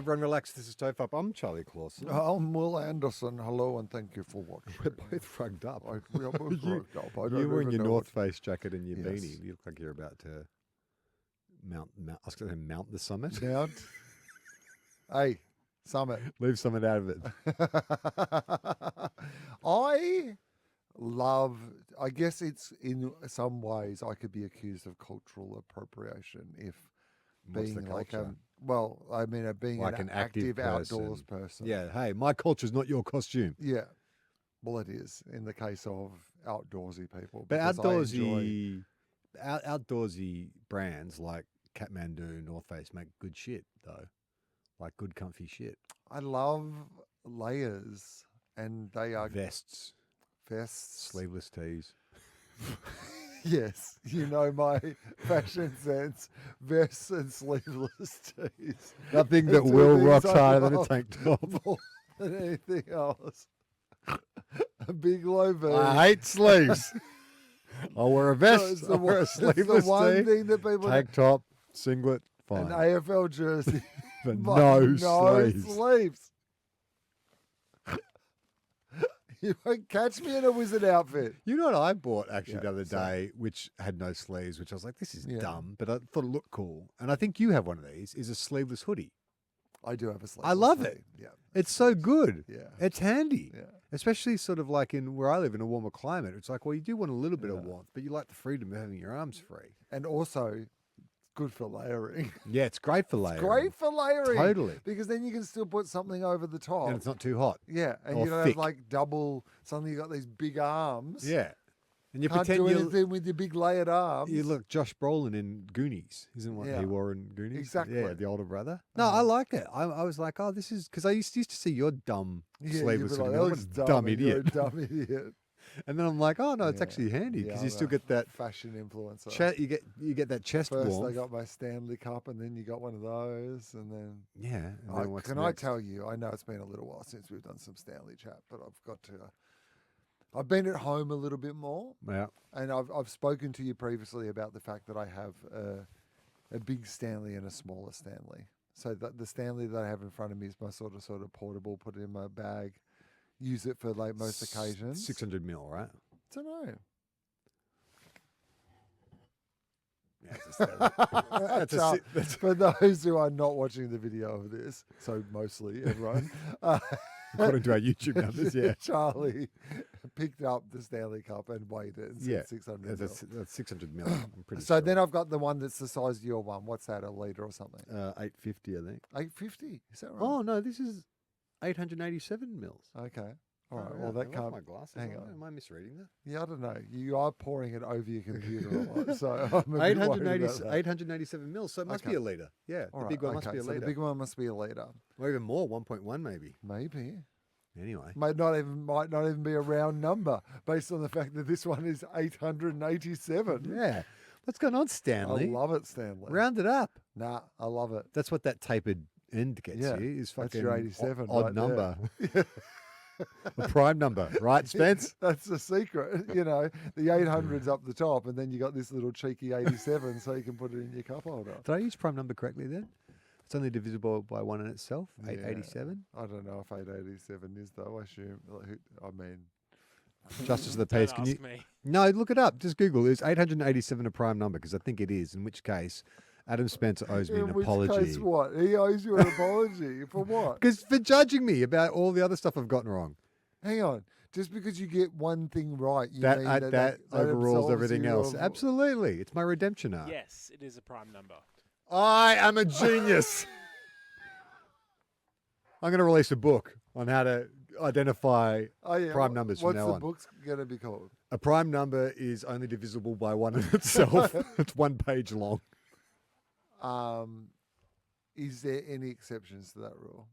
everyone, relax. This is TOFOP. I'm Charlie Clausen. I'm Will Anderson. Hello, and thank you for watching. We're both rugged up. We are both rugged up. I You don't were in even your know North Face jacket and your Yes. beanie. You look like you're about to mount I was going to say mount the summit. Mount. Hey, Summit. Leave something out of it. I guess it's in some ways I could be accused of cultural appropriation if What's the being like culture? being Like an an active outdoors person. Yeah, hey, my culture's not your costume. Yeah. Well, it is in the case of outdoorsy people. But because I enjoy- outdoorsy brands like Kathmandu, North Face make good shit, though. Like good comfy shit. I love layers, and they are Vests, vests. sleeveless tees. Yes, you know my fashion sense. Vests and sleeveless tees. Nothing The that two will things rocks I harder than a love tank top. more than anything else. A big low V. I hate sleeves. I'll wear a vest. I'll wear a it's sleeveless the one tee, thing that people tank top, singlet, an fine. AFL jersey, But but no sleeves. sleeves. You won't catch me in a wizard outfit. You know what I bought actually Yeah, the other so- day, which had no sleeves, which I was like, this is Yeah. dumb, but I thought it looked cool. And I think you have one of these, is a sleeveless hoodie. I do have a sleeve. I love it. Yeah. It's so good. Yeah. It's handy. Yeah. Especially sort of like in where I live in a warmer climate. It's like, well, you do want a little bit of Yeah. warmth, but you like the freedom of having your arms free. And also, it's good for layering. Yeah, it's great for layering. Great for layering. Totally. Because then you can still put something over the top. And it's not too hot. Yeah. And or you don't thick. have like double, suddenly you got these big arms. Yeah. And you Can't pretend do you anything with your big layered arms. you look Josh Brolin in Goonies, isn't what Yeah. he wore in Goonies? Exactly. Yeah, the older brother. No, I like it. I was like, oh, this is because I used to see your dumb Yeah, sleeveless you'd be hoodie. like, I'm "That a looks dumb and you're idiot. a dumb idiot. And then I'm like, oh no, it's Yeah. actually handy because Yeah, you I'm still a get that fashion influencer. you get that chest First, warmth. I got my Stanley Cup, and then you got one of those, and then. Yeah. And then what's Can next? I tell you? I know it's been a little while since we've done some Stanley chat, but I've got to. I've been at home a little bit more, Yeah. and I've spoken to you previously about the fact that I have a big Stanley and a smaller Stanley. So the Stanley that I have in front of me is my sort of portable. Put it in my bag, use it for like most occasions. 600 mil, right? Don't know. Yeah, that's Char- that's For those who are not watching the video of this, so mostly everyone, according to our YouTube numbers. Yeah. Charlie picked up the Stanley Cup and weighed it and said Yeah. 600 That's, mil. that's 600 mil. I'm pretty So sure. then I've got the one that's the size of your one. What's that, a litre or something? 850, I think. 850, is that right? Oh no, this is 887 mils. Okay. All right. Oh, Well, yeah, that I can't. lost my glasses. hang on. Am I misreading that? Yeah, I don't know. You are pouring it over your computer a lot, so I'm a bit worried about that. 887 mils, so it must be Okay. a litre. Yeah, All the right, big one must okay, be a so litre. the big one must be a litre. Or even more, 1.1 maybe. Maybe. Anyway. Might not even be a round number based on the fact that this one is 887. Yeah. What's going on, Stanley? I love it, Stanley. Round it up. Nah, I love it. That's what that tapered end gets Yeah, you, is that's fucking your 87 odd right number. A prime number, right, Spence? That's the secret. You know, the 800's up the top, and then you got this little cheeky 87, so you can put it in your cup holder. Did I use prime number correctly then? It's only divisible by one in itself, Yeah. 887. I don't know if 887 is though. I assume. I mean, Justice of the Don't peace. Can you? ask me. No, look it up. Just Google. Is 887 a prime number? Because I think it is. In which case, Adam Spencer owes me in an which apology. case, what? He owes you an apology for what? Because for judging me about all the other stuff I've gotten wrong. Hang on. Just because you get one thing right, you That mean that overrules absolves everything you else. of- Absolutely. It's my redemption arc. Yes, it is a prime number. I am a genius. I'm going to release a book on how to identify Oh, yeah. prime numbers from What's now the on. book's going to be called? A prime number is only divisible by one in itself. It's 1 page long. Is there any exceptions to that rule?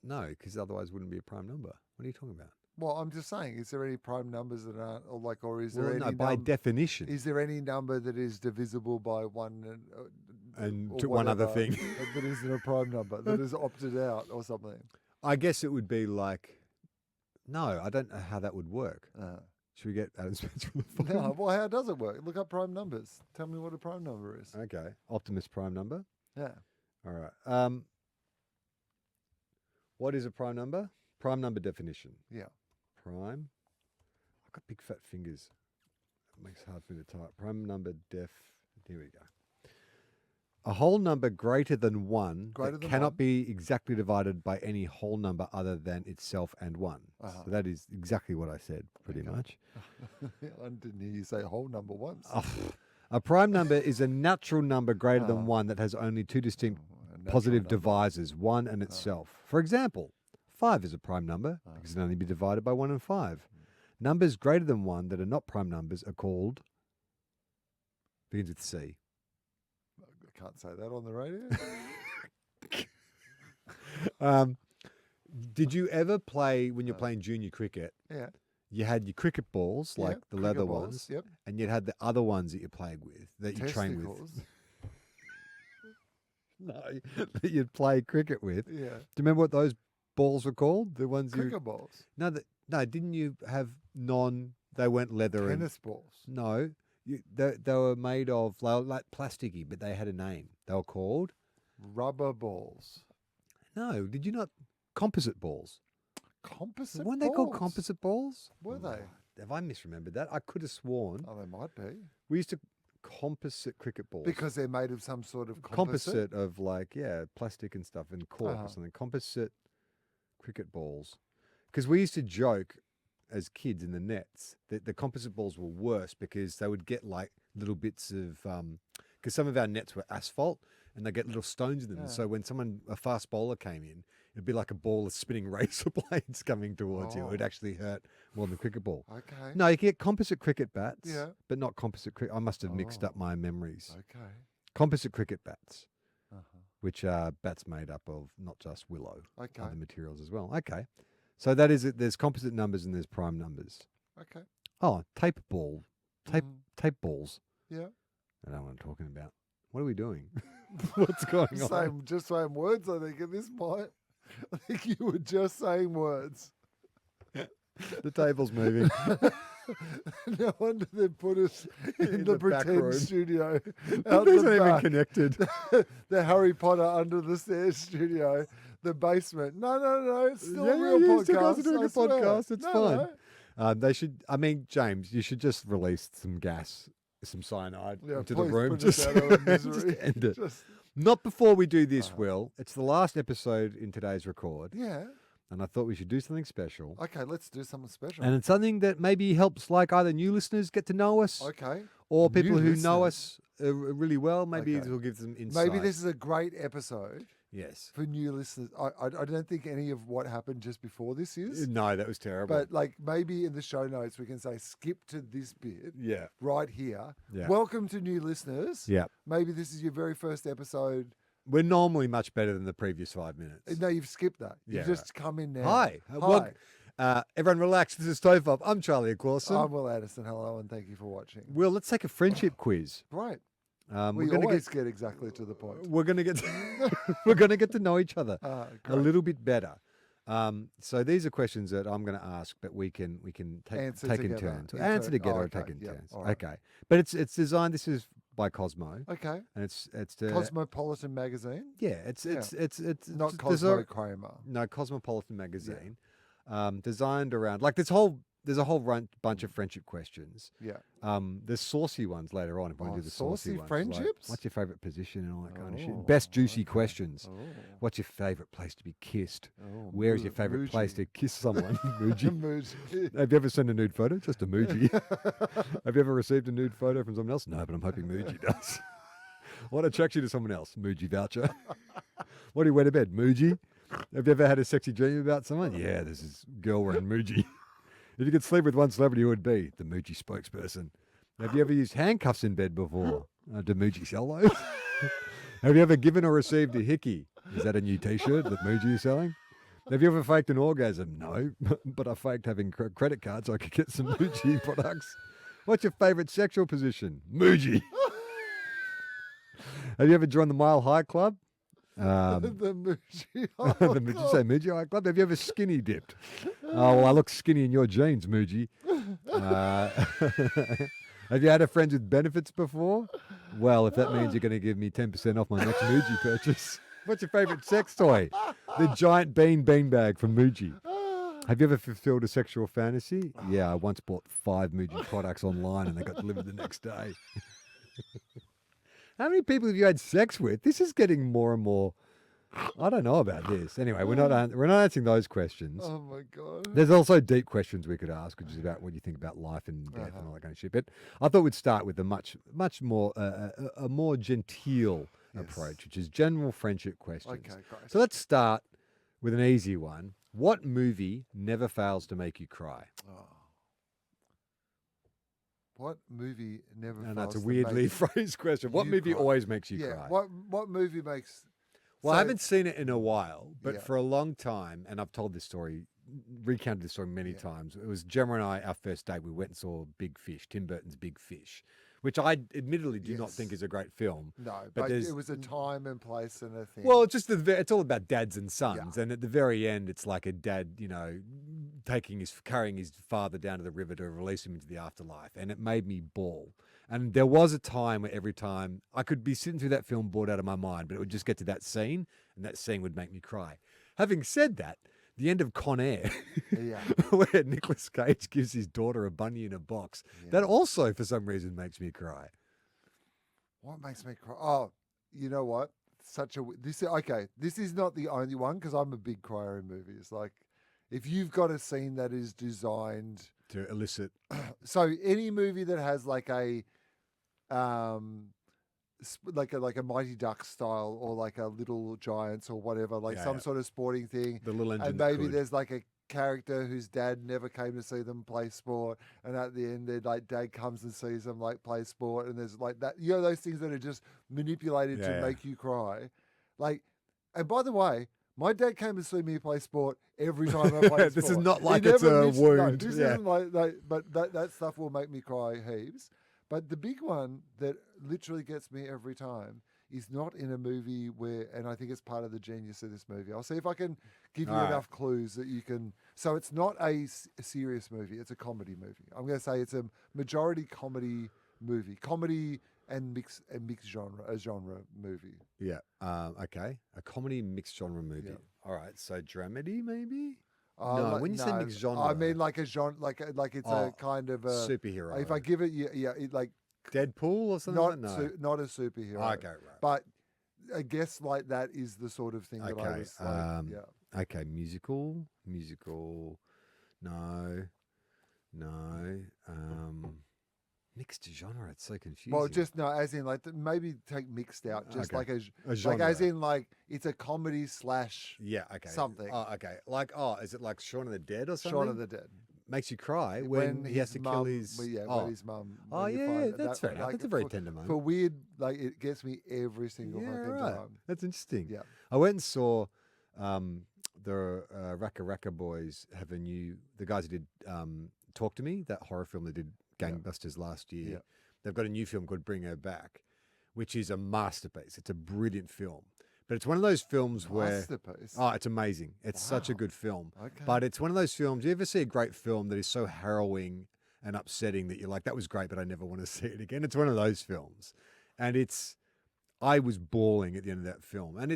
No, because otherwise it wouldn't be a prime number. What are you talking about? Well, I'm just saying, is there any prime numbers that aren't, or is there Well, any no, by definition. is there any number that is divisible by one And or to one other whatever thing. that isn't a prime number that is opted out or something? I guess it would be like, no, I don't know how that would work. Should we get Adam Spencer on the phone? No, well, how does it work? Look up prime numbers. Tell me what a prime number is. Okay. Optimus prime number. Yeah. All right. What is a prime number? Prime number definition. Yeah. Prime. I've got big fat fingers. It makes it hard for me to type. Prime number def. Here we go. A whole number greater than 1 Greater that than cannot 1. be exactly divided by any whole number other than itself and 1. Uh-huh. So that is exactly what I said, pretty much. I didn't hear you say whole number once. A prime number is a natural number greater than Oh. 1 that has only two distinct A natural positive number. divisors, 1 and itself. For example, 5 is a prime number because it can only be divided by 1 and 5. Numbers greater than 1 that are not prime numbers are called, begins with C. I can't say that on the radio. Did you ever play, when you're playing junior cricket, Yeah. you had your cricket balls, like the cricket leather balls, ones, Yep. and you'd had the other ones that you played with, that you trained with? Testicles. No, that you'd play cricket with. Do Yeah. you remember what those balls were called? The ones you... Cricket balls. No, didn't you have they weren't leather Tennis balls. and... No, they were made of, they were like plasticky, but they had a name. They were called... Rubber balls. No, did you not... Composite balls. Composite Weren't they called balls? composite balls? Were they? Have I misremembered that? I could have sworn. Oh, they might be. We used to composite cricket balls. Because they're made of some sort of composite of like, plastic and stuff and cork Uh-huh. or something. Composite cricket balls. Because we used to joke as kids in the nets that the composite balls were worse because they would get like little bits of, because some of our nets were asphalt and they get little stones in them. Yeah. So when a fast bowler came in, it'd be like a ball of spinning razor blades coming towards you. It would Oh. actually hurt more than the cricket ball. Okay. No, you can get composite cricket bats, Yeah. but not composite cricket. I must have mixed up Oh. my memories. Okay. Composite cricket bats, Uh-huh. which are bats made up of not just willow, Okay. other materials as well. Okay. So that is it. There's composite numbers and there's prime numbers. Okay. Oh, tape balls. Mhm. Yeah. I don't know what I'm talking about. What are we doing? What's going on? Just saying words, I think, at this point. I think you were just saying words. The table's moving. No wonder they put us in the back pretend room. studio. These Out aren't the even back. connected. The Harry Potter under the stairs studio. The basement. No. It's still a Yeah, real you podcast. still guys are doing I a swear. podcast. It's fine. No. They should, James, you should just release some gas, some cyanide Yeah, into the please room. put us Just, out of our just misery. end it. Just- Not before we do this, Uh-huh. Will. It's the last episode in today's record, yeah. and I thought we should do something special. Okay, let's do something special. And it's something that maybe helps, like either new listeners get to know us, Okay. or New people who know listeners. us really well. Maybe Okay. it'll give them insight. Maybe this is a great episode yes. for new listeners. I don't think any of what happened just before this is. No, that was terrible. But like maybe in the show notes we can say skip to this bit yeah, right here. Yeah. Welcome to new listeners. yeah. Maybe this is your very first episode. We're normally much better than the previous 5 minutes. No, you've skipped that. Yeah, You've just come in now. Hi. Everyone relax. This is TOFOP. I'm Charlie Clausen. I'm Will Addison. Hello and thank you for watching. Will, let's take a friendship quiz. Right. We're We gonna always get exactly to the point. We're gonna get we're gonna get to know each other a Great. little bit better. So these are questions that I'm going to ask, but we can Answer take in together. turns, In answer turn. together, Oh, or okay. take in Yep. turns. All right. Okay, but it's designed. This is by Cosmo, Okay. and it's the Cosmopolitan magazine. yeah, it's Not there's Cosmo Kramer. no Cosmopolitan magazine, designed around like there's a whole bunch of friendship questions. Yeah. There's saucy ones later on if I Oh, do the saucy saucy ones. friendships? What's your favorite position and all that kind of Oh, shit. Best juicy okay. questions. Oh. What's your favorite place to be kissed? Oh, Where is your favorite place to kiss someone? Muji. Muji. Have you ever sent a nude photo? Just a Muji. Have you ever received a nude photo from someone else? No, but I'm hoping Muji does. What attracts you to someone else? Muji voucher. What do you wear to bed? Muji. Have you ever had a sexy dream about someone? Yeah, this is girl wearing Muji. If you could sleep with one celebrity, who would be? The Muji spokesperson. Have you ever used handcuffs in bed before? Do Muji sell those? Have you ever given or received a hickey? Is that a new T-shirt that Muji is selling? Have you ever faked an orgasm? No, but I faked having credit cards so I could get some Muji products. What's your favourite sexual position? Muji. Have you ever joined the Mile High Club? The Muji. Did you say Muji High Club? Have you ever skinny dipped? Oh, well, I look skinny in your jeans, Muji. Have you had a friend with benefits before? Well, if that means you're going to give me 10% off my next Muji purchase. What's your favourite sex toy? The giant beanbag from Muji. Have you ever fulfilled a sexual fantasy? Yeah, I once bought 5 Muji products online and they got delivered the next day. How many people have you had sex with? This is getting more and more. I don't know about this. Anyway, we're not answering those questions. Oh my God. There's also deep questions we could ask, which is about what you think about life and death and all that kind of shit. But I thought we'd start with a much more a more genteel approach, which is general friendship questions. Okay, great. So let's start with an easy one. What movie never fails to make you cry? Oh. What movie never? And that's a fails to weirdly make phrased question. What you movie cry? always makes you Yeah. cry? What movie makes? Well, I so- haven't seen it in a while, but Yeah. for a long time, and I've told this story, recounted this story many times. It was Gemma and I, our first date, we went and saw Big Fish, Tim Burton's Big Fish, which I admittedly do not Yes. think is a great film. No, but but there's- it was a time and place and a thing. Well, it's just it's all about dads and sons, and at the very end, it's like a dad, carrying his father down to the river to release him into the afterlife, and it made me bawl. And there was a time where every time I could be sitting through that film bored out of my mind, but it would just get to that scene, and that scene would make me cry. Having said that, the end of Con Air, yeah. where Nicolas Cage gives his daughter a bunny in a box, that also, for some reason, makes me cry. What makes me cry? Oh, you know what? This is not the only one because I'm a big crier in movies. Like, if you've got a scene that is designed To elicit. so any movie that has like a like a Mighty Ducks style or like a Little Giants or whatever, like some sort of sporting thing, The little engine and that maybe could. there's like a character whose dad never came to see them play sport, and at the end, their like dad comes and sees them like play sport, and there's like that, those things that are just manipulated to make you cry, like. And by the way, my dad came to see me play sport every time I play sport. This is not like He it's never a missed- wound. No, this Yeah. isn't like, but that stuff will make me cry heaps. But the big one that literally gets me every time is not in a movie where, and I think it's part of the genius of this movie. I'll see if I can give you All right. enough clues that you can. So it's not a serious movie; it's a comedy movie. I'm going to say it's a majority comedy movie, comedy and mixed genre movie. Yeah. Okay. A comedy mixed genre movie. Yeah. All right. So dramedy, maybe? Uh, No, when you say mixed genre- I mean like a genre, like it's a kind of a Superhero. If I give it, it like Deadpool or something not like that? not a superhero. Okay, right. But I guess like that is the sort of thing that I Okay, was like, yeah. Okay, musical. No. Mixed genre. It's so confusing. Well, just no, as in like maybe take mixed out, just Okay. like A genre. like as in like it's a comedy slash Yeah. Okay. something. Oh, okay. Like, is it like Shaun of the Dead or something? Shaun of the Dead. Makes you cry when he has to kill his. when his mum. Oh, when you yeah, find that's fair enough. That's a very tender moment. For weird, like it gets me every single Yeah, fucking right. time. That's interesting. Yeah. I went and saw the Raka Raka boys have the guys who did Talk to Me, that horror film that did gangbusters last year. Yeah. They've got a new film called Bring Her Back, which is a masterpiece. It's a brilliant film. But it's one of those films where... Masterpiece. Oh, it's amazing. It's such a Wow. good film. Okay. But it's one of those films, you ever see a great film that is so harrowing and upsetting that you're like, that was great, but I never want to see it again? It's one of those films. And I was bawling at the end of that film. And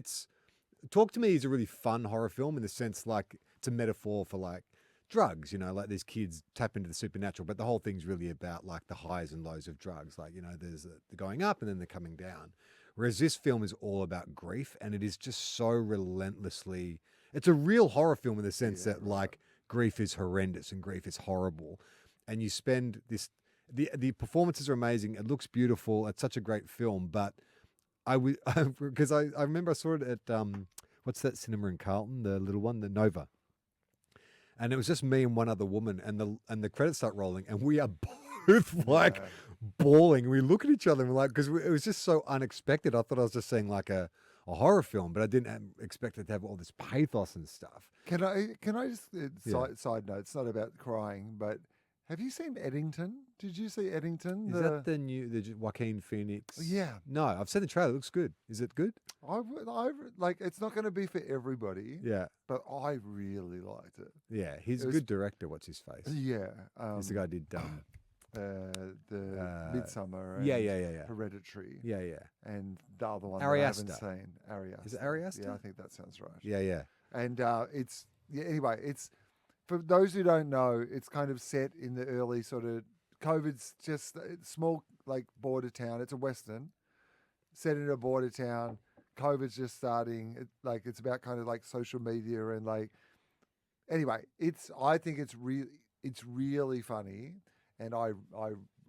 Talk to Me is a really fun horror film in the sense like it's a metaphor for like drugs, like these kids tap into the supernatural, but the whole thing's really about like the highs and lows of drugs. Like, there's the going up and then the coming down. Whereas this film is all about grief, and it is just so relentlessly, it's a real horror film in the sense that like grief is horrendous and grief is horrible. And you spend the performances are amazing. It looks beautiful. It's such a great film, but because I remember I saw it at, what's that cinema in Carlton, the little one, the Nova. And it was just me and one other woman, and the credits start rolling, and we are both like bawling. We look at each other and we're like, because it was just so unexpected. I thought I was just seeing like a horror film, but I didn't expect it to have all this pathos and stuff. Can I just side note? It's not about crying, but have you seen Eddington? Did you see Eddington? Is that the Joaquin Phoenix? Yeah. No, I've seen the trailer. It looks good. Is it good? I like. It's not going to be for everybody. Yeah. But I really liked it. Yeah. He's It a was- good director. What's his face? Yeah. He's the guy who did the Midsummer and yeah. Hereditary. Yeah, yeah. And the other one Ari that I haven't Aster. seen. Ari Aster. Is it Ari Aster? Yeah, I think that sounds right. Yeah, yeah. And anyway, it's for those who don't know, it's kind of set in the early sort of COVID's just small like border town. It's a western set in a border town. COVID's just starting. It's about kind of like social media and like. Anyway, I think it's really funny, and I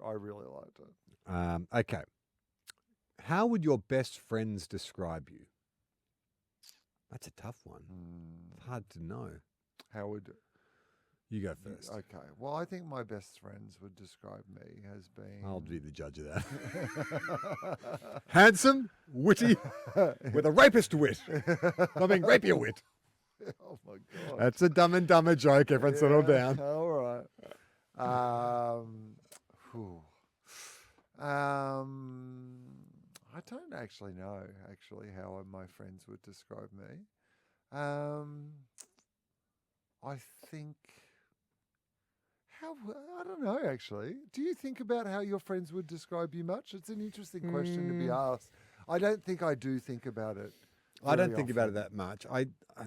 really liked it. Okay. How would your best friends describe you? That's a tough one. It's hard to know. How would You go first. Okay. Well, I think my best friends would describe me as being. I'll be the judge of that. Handsome, witty, with a rapist wit. I mean, rapier wit. Oh my God. That's a Dumb and Dumber joke. Everyone settle down. All right. I don't actually know how my friends would describe me. I think I don't know actually. Do you think about how your friends would describe you much? It's an interesting question to be asked. I don't think I do think about it. I don't think about it that much.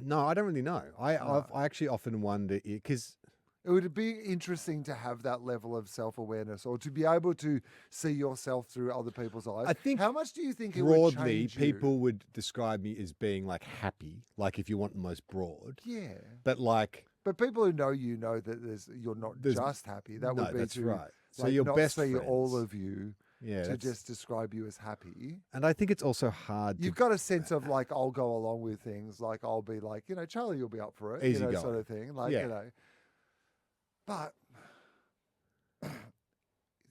No, I don't really know. I actually often wonder because it would be interesting to have that level of self-awareness or to be able to see yourself through other people's eyes. I think how much do you think broadly it would change you? people would describe me as being like happy, like if you want the most broad. Yeah. But people who know you know that you're not just happy. That would be that's to, right. So like, your not best see friends, all of you yeah, to just describe you as happy. And I think it's also hard. You've got a sense of like I'll go along with things. Like I'll be like Charlie, you'll be up for it. Easy going. Sort of thing. Like But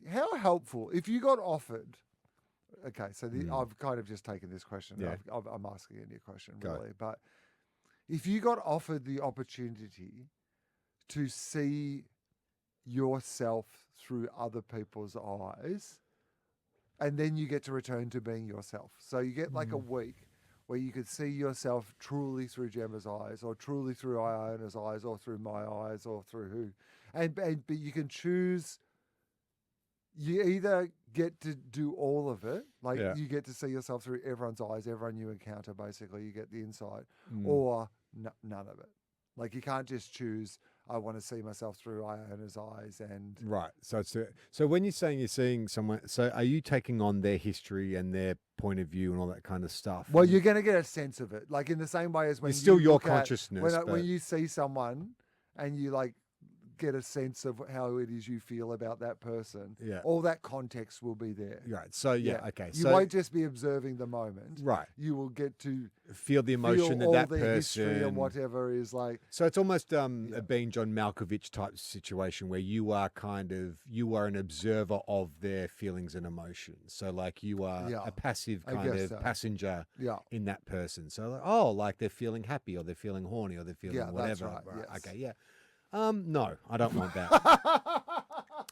how helpful if you got offered? Okay, so I've kind of just taken this question. Yeah. I'm asking a new question, Go. really. But if you got offered the opportunity to see yourself through other people's eyes, and then you get to return to being yourself. So you get like a week where you could see yourself truly through Gemma's eyes, or truly through Iona's eyes, or through my eyes, or through who. But you can choose. You either get to do all of it, like you get to see yourself through everyone's eyes, everyone you encounter, basically, you get the insight, or none of it. Like you can't just choose, I want to see myself through Iona's eyes and... Right. So when you're saying you're seeing someone, so are you taking on their history and their point of view and all that kind of stuff? Well, you're going to get a sense of it. Like in the same way as when it's still you your consciousness. when you see someone and you like get a sense of how it is you feel about that person, all that context will be there. Right. So, okay. You won't just be observing the moment. Right. You will get to feel the emotion all that the person... history and whatever is like... So it's almost a being John Malkovich type situation where you are an observer of their feelings and emotions. So like you are a passive kind of passenger in that person. So like they're feeling happy or they're feeling horny or they're feeling whatever. That's right. Yes. Okay, yeah. No, I don't want that.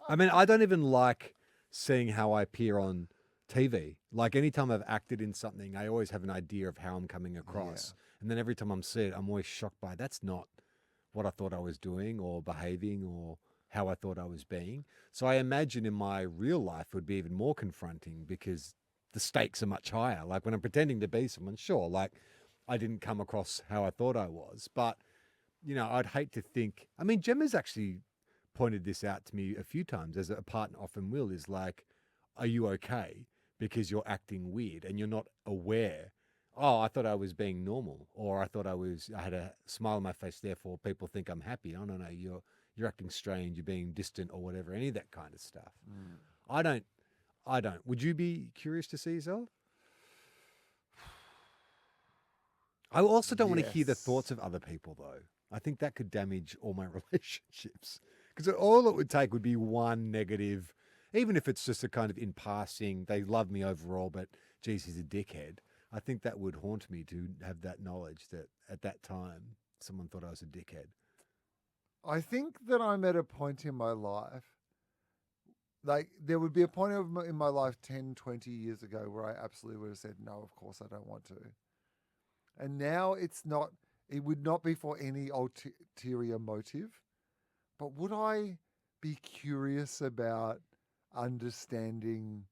I mean, I don't even like seeing how I appear on TV. Like anytime I've acted in something, I always have an idea of how I'm coming across. And then every time I'm see it, I'm always shocked by that's not what I thought I was doing or behaving or how I thought I was being. So I imagine in my real life it would be even more confronting because the stakes are much higher. Like when I'm pretending to be someone, sure, like I didn't come across how I thought I was, but I'd hate to think... I mean, Gemma's actually pointed this out to me a few times, as a partner often will, is like, are you okay? Because you're acting weird and you're not aware. Oh, I thought I was being normal, or I thought I had a smile on my face, therefore people think I'm happy. Oh, no, you're acting strange, you're being distant or whatever, any of that kind of stuff. I don't. Would you be curious to see yourself? I also don't want to hear the thoughts of other people, though. I think that could damage all my relationships because all it would take would be one negative, even if it's just a kind of in passing, they love me overall, but geez, he's a dickhead. I think that would haunt me to have that knowledge that at that time, someone thought I was a dickhead. I think that I'm at a point in my life, like there would be a point in my life 10, 20 years ago where I absolutely would have said, no, of course I don't want to. And now it would not be for any ulterior motive, but would I be curious about understanding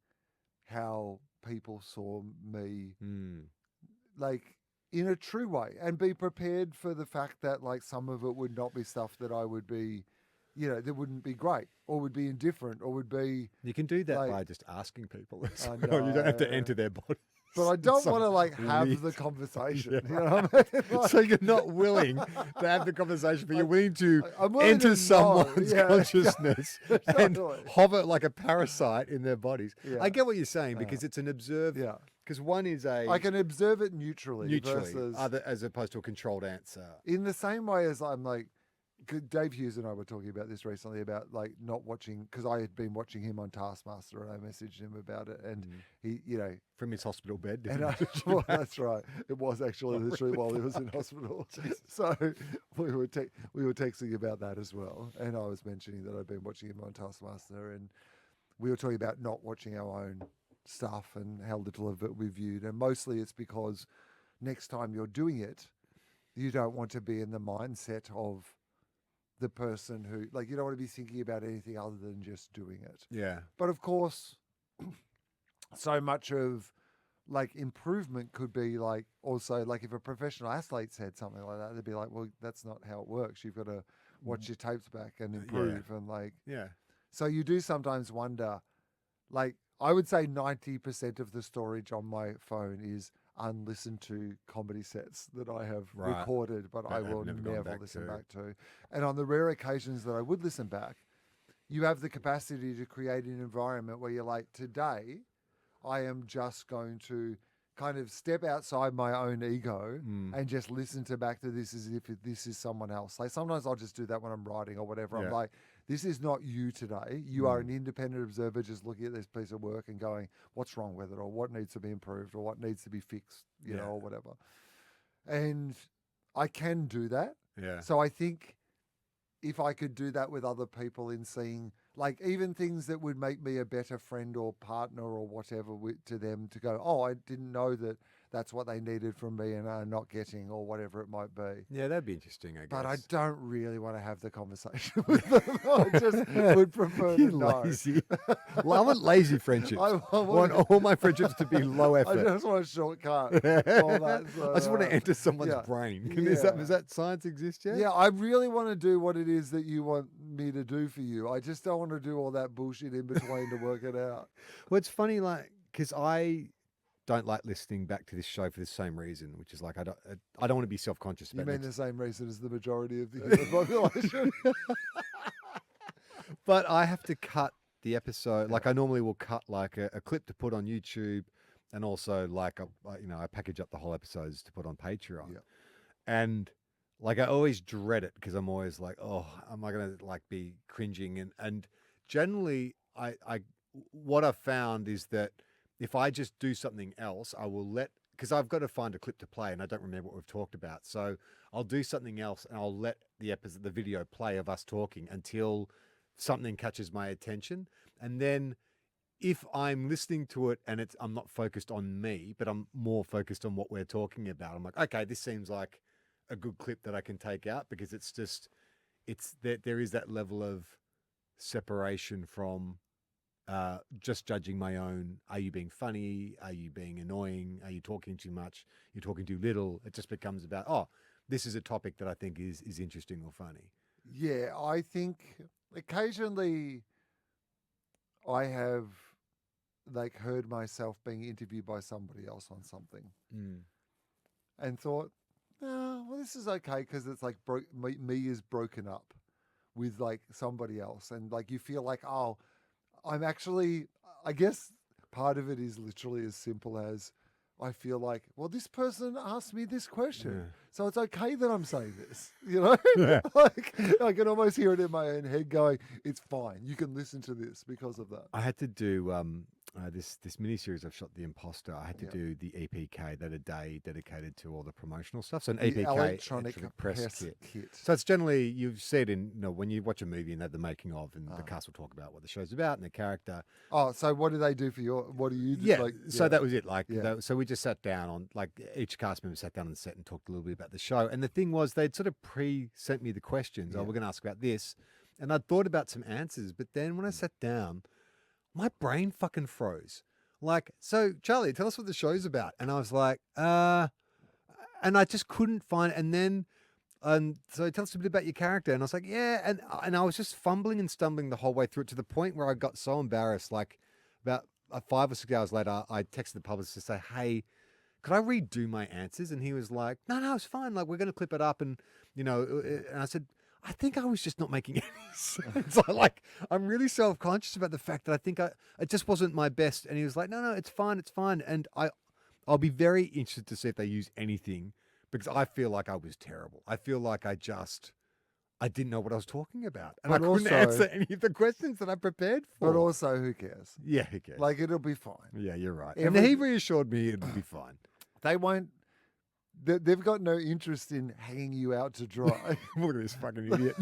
how people saw me, Mm. like in a true way, and be prepared for the fact that like some of it would not be stuff that I would be, that wouldn't be great or would be indifferent or would be. You can do that Like, by just asking people. as I well. You don't have to know. enter their body. But I don't Some want to like have weird- the conversation. Yeah, You know what I mean? Like, So you're not willing to have the conversation, but you're willing to I'm willing enter to know. someone's Yeah. consciousness and Totally. hover like a parasite in their bodies. Yeah. I get what you're saying because it's an observed. Yeah. Because one is a I can observe it neutrally versus as opposed to a controlled answer. in the same way as I'm like, 'cause Dave Hughes and I were talking about this recently about like not watching, because I had been watching him on Taskmaster and I messaged him about it, and he, From his hospital bed. and well, that's right, it was actually literally while he was in hospital. So we were texting about that as well, and I was mentioning that I'd been watching him on Taskmaster, and we were talking about not watching our own stuff and how little of it we viewed, and mostly it's because next time you're doing it, you don't want to be in the mindset of the person who, like, you don't want to be thinking about anything other than just doing it. Yeah. But of course, so much of like improvement could be like also like if a professional athlete said something like that, they'd be like, well, that's not how it works. You've got to watch your tapes back and improve. And like, Yeah. so you do sometimes wonder, like, I would say 90% of the storage on my phone is unlistened to comedy sets that I have Right. recorded, but I I've will never gone never back listen to. back to. And on the rare occasions that I would listen back, you have the capacity to create an environment where you're like, today, I am just going to kind of step outside my own ego and just listen to back to this as if this is someone else. Like sometimes I'll just do that when I'm writing or whatever. I'm Yeah. like, this is not you today. You are an independent observer just looking at this piece of work and going, what's wrong with it, or what needs to be improved, or what needs to be fixed, you know, or whatever. And I can do that. Yeah. So I think if I could do that with other people in seeing, like even things that would make me a better friend or partner or whatever to them to go, oh, I didn't know that that's what they needed from me and are not getting, or whatever it might be. Yeah, that'd be interesting, I guess. But I don't really want to have the conversation with them. I just would prefer to You're know. lazy. Well, I want lazy friendships. I want want all my friendships to be low I effort. just want a shortcut. All that, so, I just want to enter someone's yeah. brain. Yeah. Does that science exist yet? Yeah, I really want to do what it is that you want me to do for you. I just don't want to do all that bullshit in between to work it out. Well, it's funny, like, because I don't like listening back to this show for the same reason, which is like I don't want to be self-conscious You about mean it. the same reason as the majority of the human population? But I have to cut the episode. Like I normally will cut like a clip to put on YouTube, and also like I package up the whole episodes to put on Patreon. Yeah. And like I always dread it because I'm always like, oh, am I gonna like be cringing? And generally, I what I've found is that if I just do something else, I will because I've got to find a clip to play and I don't remember what we've talked about. So I'll do something else and I'll let the video play of us talking until something catches my attention. And then if I'm listening to it and I'm not focused on me, but I'm more focused on what we're talking about, I'm like, okay, this seems like a good clip that I can take out, because it's that there is that level of separation from just judging my own. Are you being funny? Are you being annoying? Are you talking too much? You're talking too little. It just becomes about, oh, this is a topic that I think is interesting or funny. Yeah, I think occasionally I have like heard myself being interviewed by somebody else on something and thought, well, this is okay because it's like me is broken up with like somebody else, and like you feel like, oh, I'm actually, I guess part of it is literally as simple as I feel like, well, this person asked me this question, so it's okay that I'm saying this, you know? Yeah. Like I can almost hear it in my own head going, it's fine. You can listen to this because of that. I had to do this miniseries I've shot, The Imposter. I had to do the EPK, that a day dedicated to all the promotional stuff. So an The EPK, electronic press kit. So it's generally, you've said in, when you watch a movie and they have the making of, and the cast will talk about what the show's about and the character. Oh, so what do they do for what do you do? Yeah, Like, so that was it. Like, Yeah. so we just sat down on, like, each cast member sat down on the set and talked a little bit about the show. And the thing was, they'd sort of sent me the questions. Oh, we're going to ask about this. And I'd thought about some answers. But then when I sat down, my brain fucking froze. Like, so Charlie, tell us what the show's about. And I was like, and I just couldn't find. And so tell us a bit about your character. And I was like, yeah. And I was just fumbling and stumbling the whole way through it to the point where I got so embarrassed. Like about 5 or 6 hours later, I texted the publicist to say, hey, could I redo my answers? And he was like, no, it's fine. Like, we're going to clip it up. And, and I said, I think I was just not making any sense. I'm really self-conscious about the fact that I think it just wasn't my best. And he was like, no, it's fine. It's fine. And I'll be very interested to see if they use anything because I feel like I was terrible. I feel like I didn't know what I was talking about. And But I couldn't also- answer any of the questions that I prepared for. But also, who cares? yeah, who cares? Like, it'll be fine. yeah, you're right. And Every- he reassured me it'll be fine. They won't. They've got no interest in hanging you out to dry. Look at this fucking idiot.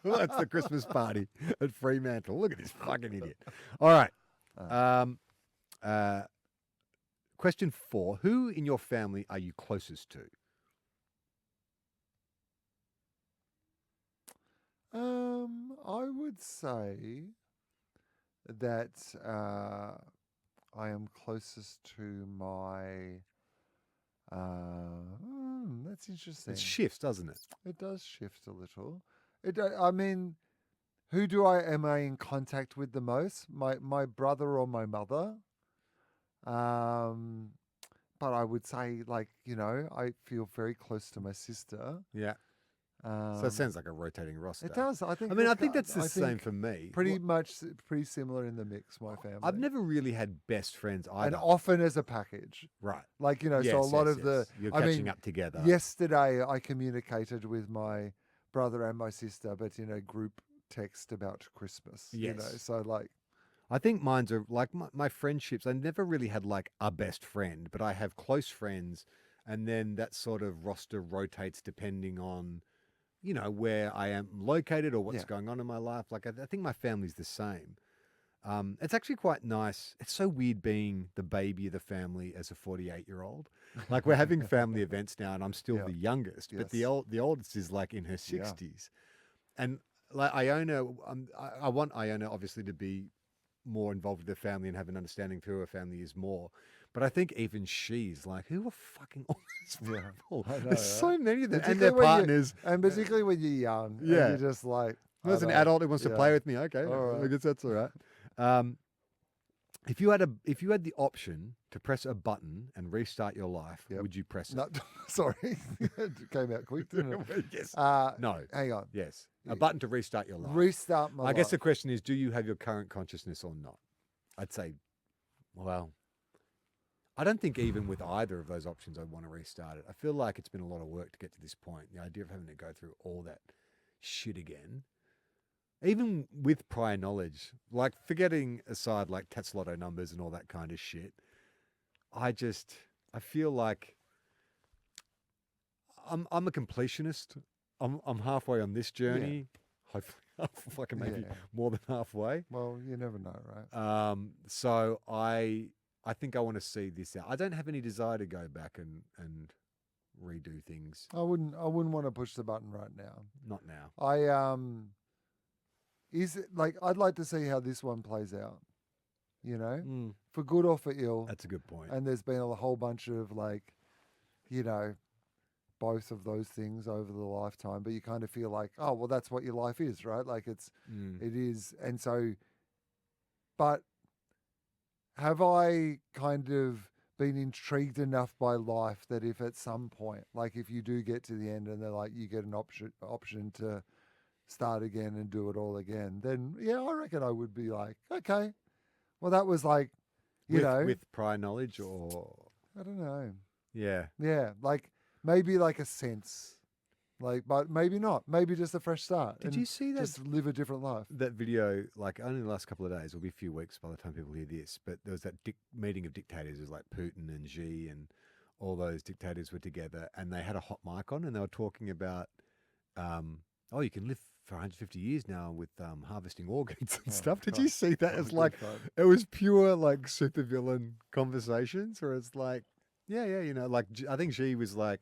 Well, that's the Christmas party at Fremantle. Look at this fucking idiot. All right. Question 4. Who in your family are you closest to? I would say that I am closest to my. That's interesting. It shifts, doesn't it? It does shift a little. I mean, am I in contact with the most? My brother or my mother? But I would say, I feel very close to my sister. Yeah. So it sounds like a rotating roster. It does. I think. I think that's the same for me. Pretty similar in the mix. My family. I've never really had best friends either. and often as a package. Right. So a lot of the. You're I catching mean, up together. Yesterday, I communicated with my brother and my sister, but in a group text about Christmas. Yes. So I think mine's are like my friendships. I never really had like a best friend, but I have close friends, and then that sort of roster rotates depending on, where I am located or what's Yeah. going on in my life. Like I think my family's the same. It's actually quite nice. It's so weird being the baby of the family as a 48-year-old. Like we're having family events now, and I'm still Yeah. the youngest, but the Yes. the oldest is like in her Yeah. 60s, and like Iona, I want Iona obviously to be more involved with the family and have an understanding of who her family is more. But I think even she's like, who are fucking all these Yeah, people? I know, There's so many of them, and Particularly their when you- partners. and particularly when you're young, and Yeah. you're just like. There's I an know, adult who wants to yeah. play with me. Okay, All I right. guess that's all right. If you had the option to press a button and restart your life, Yep. would you press it? No, sorry, it came out quick, didn't it? Yes. Uh, No. Hang on. Yes. A button to restart your life. Restart my I guess the life. question is, do you have your current consciousness or not? I'd say, well, I don't think even with either of those options I'd want to restart it. I feel like it's been a lot of work to get to this point. The idea of having to go through all that shit again, even with prior knowledge, like forgetting aside like Tatslotto numbers and all that kind of shit, I feel like I'm a completionist. I'm halfway on this journey. Hopefully, fucking maybe Yeah. more than halfway. Well, you never know, right? So I think I want to see this out. I don't have any desire to go back and redo things. I wouldn't want to push the button right now. Not now. Is it I'd like to see how this one plays out. For good or for ill. That's a good point. And there's been a whole bunch of both of those things over the lifetime, but you kind of feel like, oh, well, that's what your life is, right? Like it is. And so, but have I kind of been intrigued enough by life that if at some point, like if you do get to the end and they're like, you get an option to start again and do it all again, then yeah, I reckon I would be like, okay, well, that was like, with prior knowledge, or I don't know. yeah, Yeah, maybe like a sense, but maybe not. Maybe just a fresh start. Did and you see that? Just live a different life. That video, like only the last couple of days, it'll be a few weeks by the time people hear this, but there was that meeting of dictators. It was like Putin and Xi and all those dictators were together, and they had a hot mic on, and they were talking about, you can live for 150 years now with harvesting organs and stuff. Did you see that? That It's was like, good fun. it was pure like supervillain conversations where it's like, yeah, like I think Xi was like,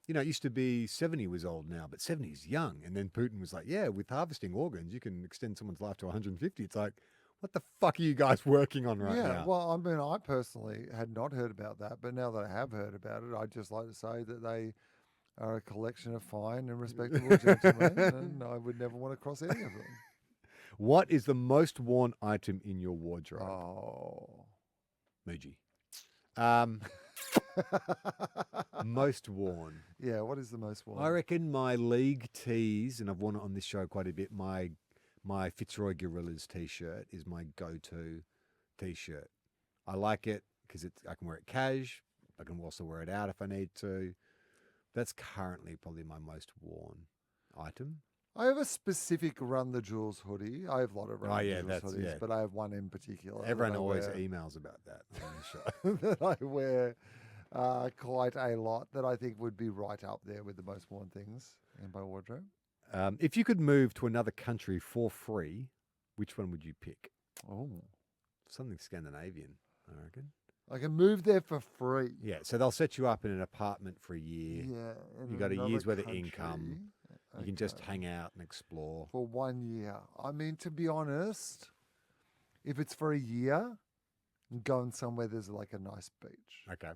it used to be 70 was old now, but 70 is young. And then Putin was like, yeah, with harvesting organs, you can extend someone's life to 150. It's like, What the fuck are you guys working on right yeah, now? well, I mean, I personally had not heard about that, but now that I have heard about it, I'd just like to say that they are a collection of fine and respectable gentlemen, and I would never want to cross any of them. What is the most worn item in your wardrobe? Oh. Muji. Most worn. Yeah, what is the most worn? I reckon my league tees, and I've worn it on this show quite a bit. My Fitzroy Gorillas t-shirt is my go-to t-shirt. I like it because I can wear it cash. I can also wear it out if I need to. That's currently probably my most worn item. I have a specific Run the Jewels hoodie. I have a lot of Run the Jewels hoodies, but I have one in particular. Everyone always emails about that on the show. that I wear quite a lot that I think would be right up there with the most worn things in my wardrobe. If you could move to another country for free, which one would you pick? Oh. Something Scandinavian, I reckon. I can move there for free. Yeah, so they'll set you up in an apartment for a year. Yeah. You got a year's worth of country. income. You can just hang out and explore. For 1 year. I mean, to be honest, if it's for a year, I'm going somewhere there's like a nice beach. Okay.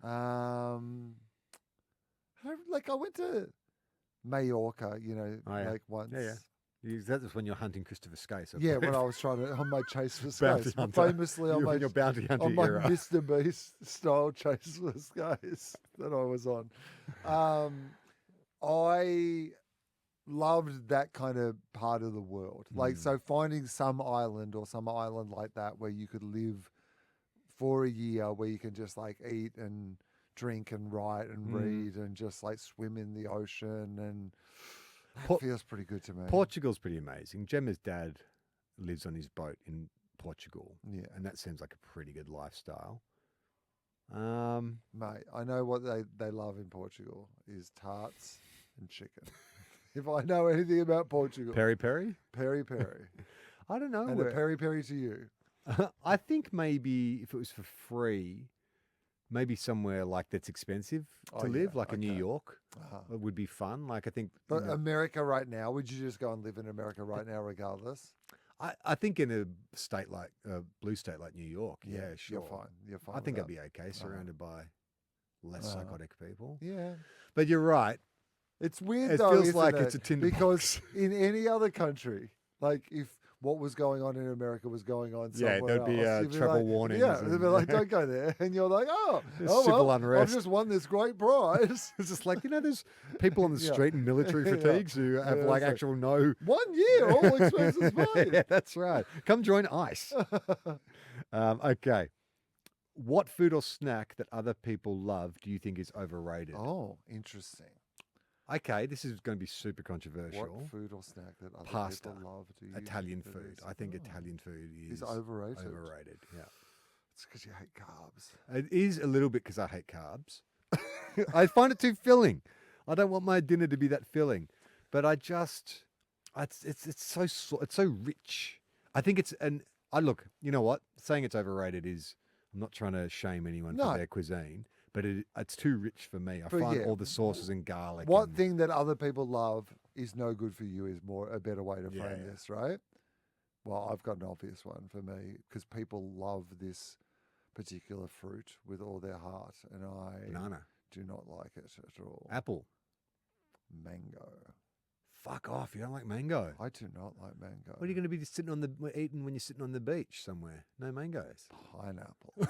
I went to Mallorca, like once. Yeah. That's when you're hunting Christopher Skase. Yeah, when I was trying to on my chase for Bounty Skase, hunter. famously on Your bounty hunter on my era. Mr. Beast style chase for Skase that I was on. I loved that kind of part of the world. Like, so finding some island or some island like that where you could live for a year, where you can just like eat and drink and write and read and just like swim in the ocean, and that feels pretty good to me. Portugal's pretty amazing. Gemma's dad lives on his boat in Portugal. Yeah. And that seems like a pretty good lifestyle. Mate, I know what they love in Portugal is tarts and chicken. If I know anything about Portugal. Peri Peri? Peri Peri. I don't know. And a peri peri to you. I think maybe if it was for free, maybe somewhere like that's expensive to live, like a New York, it would be fun. Like I think, but America right now, would you just go and live in America right now, regardless? I think in a state like a blue state like New York, yeah, sure, you're fine. You're fine. I think I'd be okay, surrounded by less psychotic people. Yeah, but you're right. It's weird. It though, feels like it's a Tinder because in any other country, like if what was going on in America was going on somewhere there'd be else, travel warnings. Yeah, they'd be like, "Don't go there," and you're like, civil unrest. I've just won this great prize. It's just like, there's people on the street in military fatigues who have like actual 1 year, all expenses paid. Yeah, that's right. Come join ICE. Okay. What food or snack that other people love do you think is overrated? Oh, interesting. Okay, this is going to be super controversial. What food or snack that other Pasta. people love? Do you Italian think that food. is? I think Italian food is overrated. Overrated, yeah. It's because you hate carbs. It is a little bit because I hate carbs. I find it too filling. I don't want my dinner to be that filling, but I just, it's so rich. I think look, you know what? Saying it's overrated is, I'm not trying to shame anyone for their cuisine, but it's too rich for me. I find all the sauces and garlic. What thing that other people love is no good for you is a better way to frame this, right? Well, I've got an obvious one for me because people love this particular fruit with all their heart, and I Banana. do not like it at all. Apple. Mango. Fuck off! You don't like mango. I do not like mango. What are you going to be eating when you're sitting on the beach somewhere? No mangoes. Pineapple.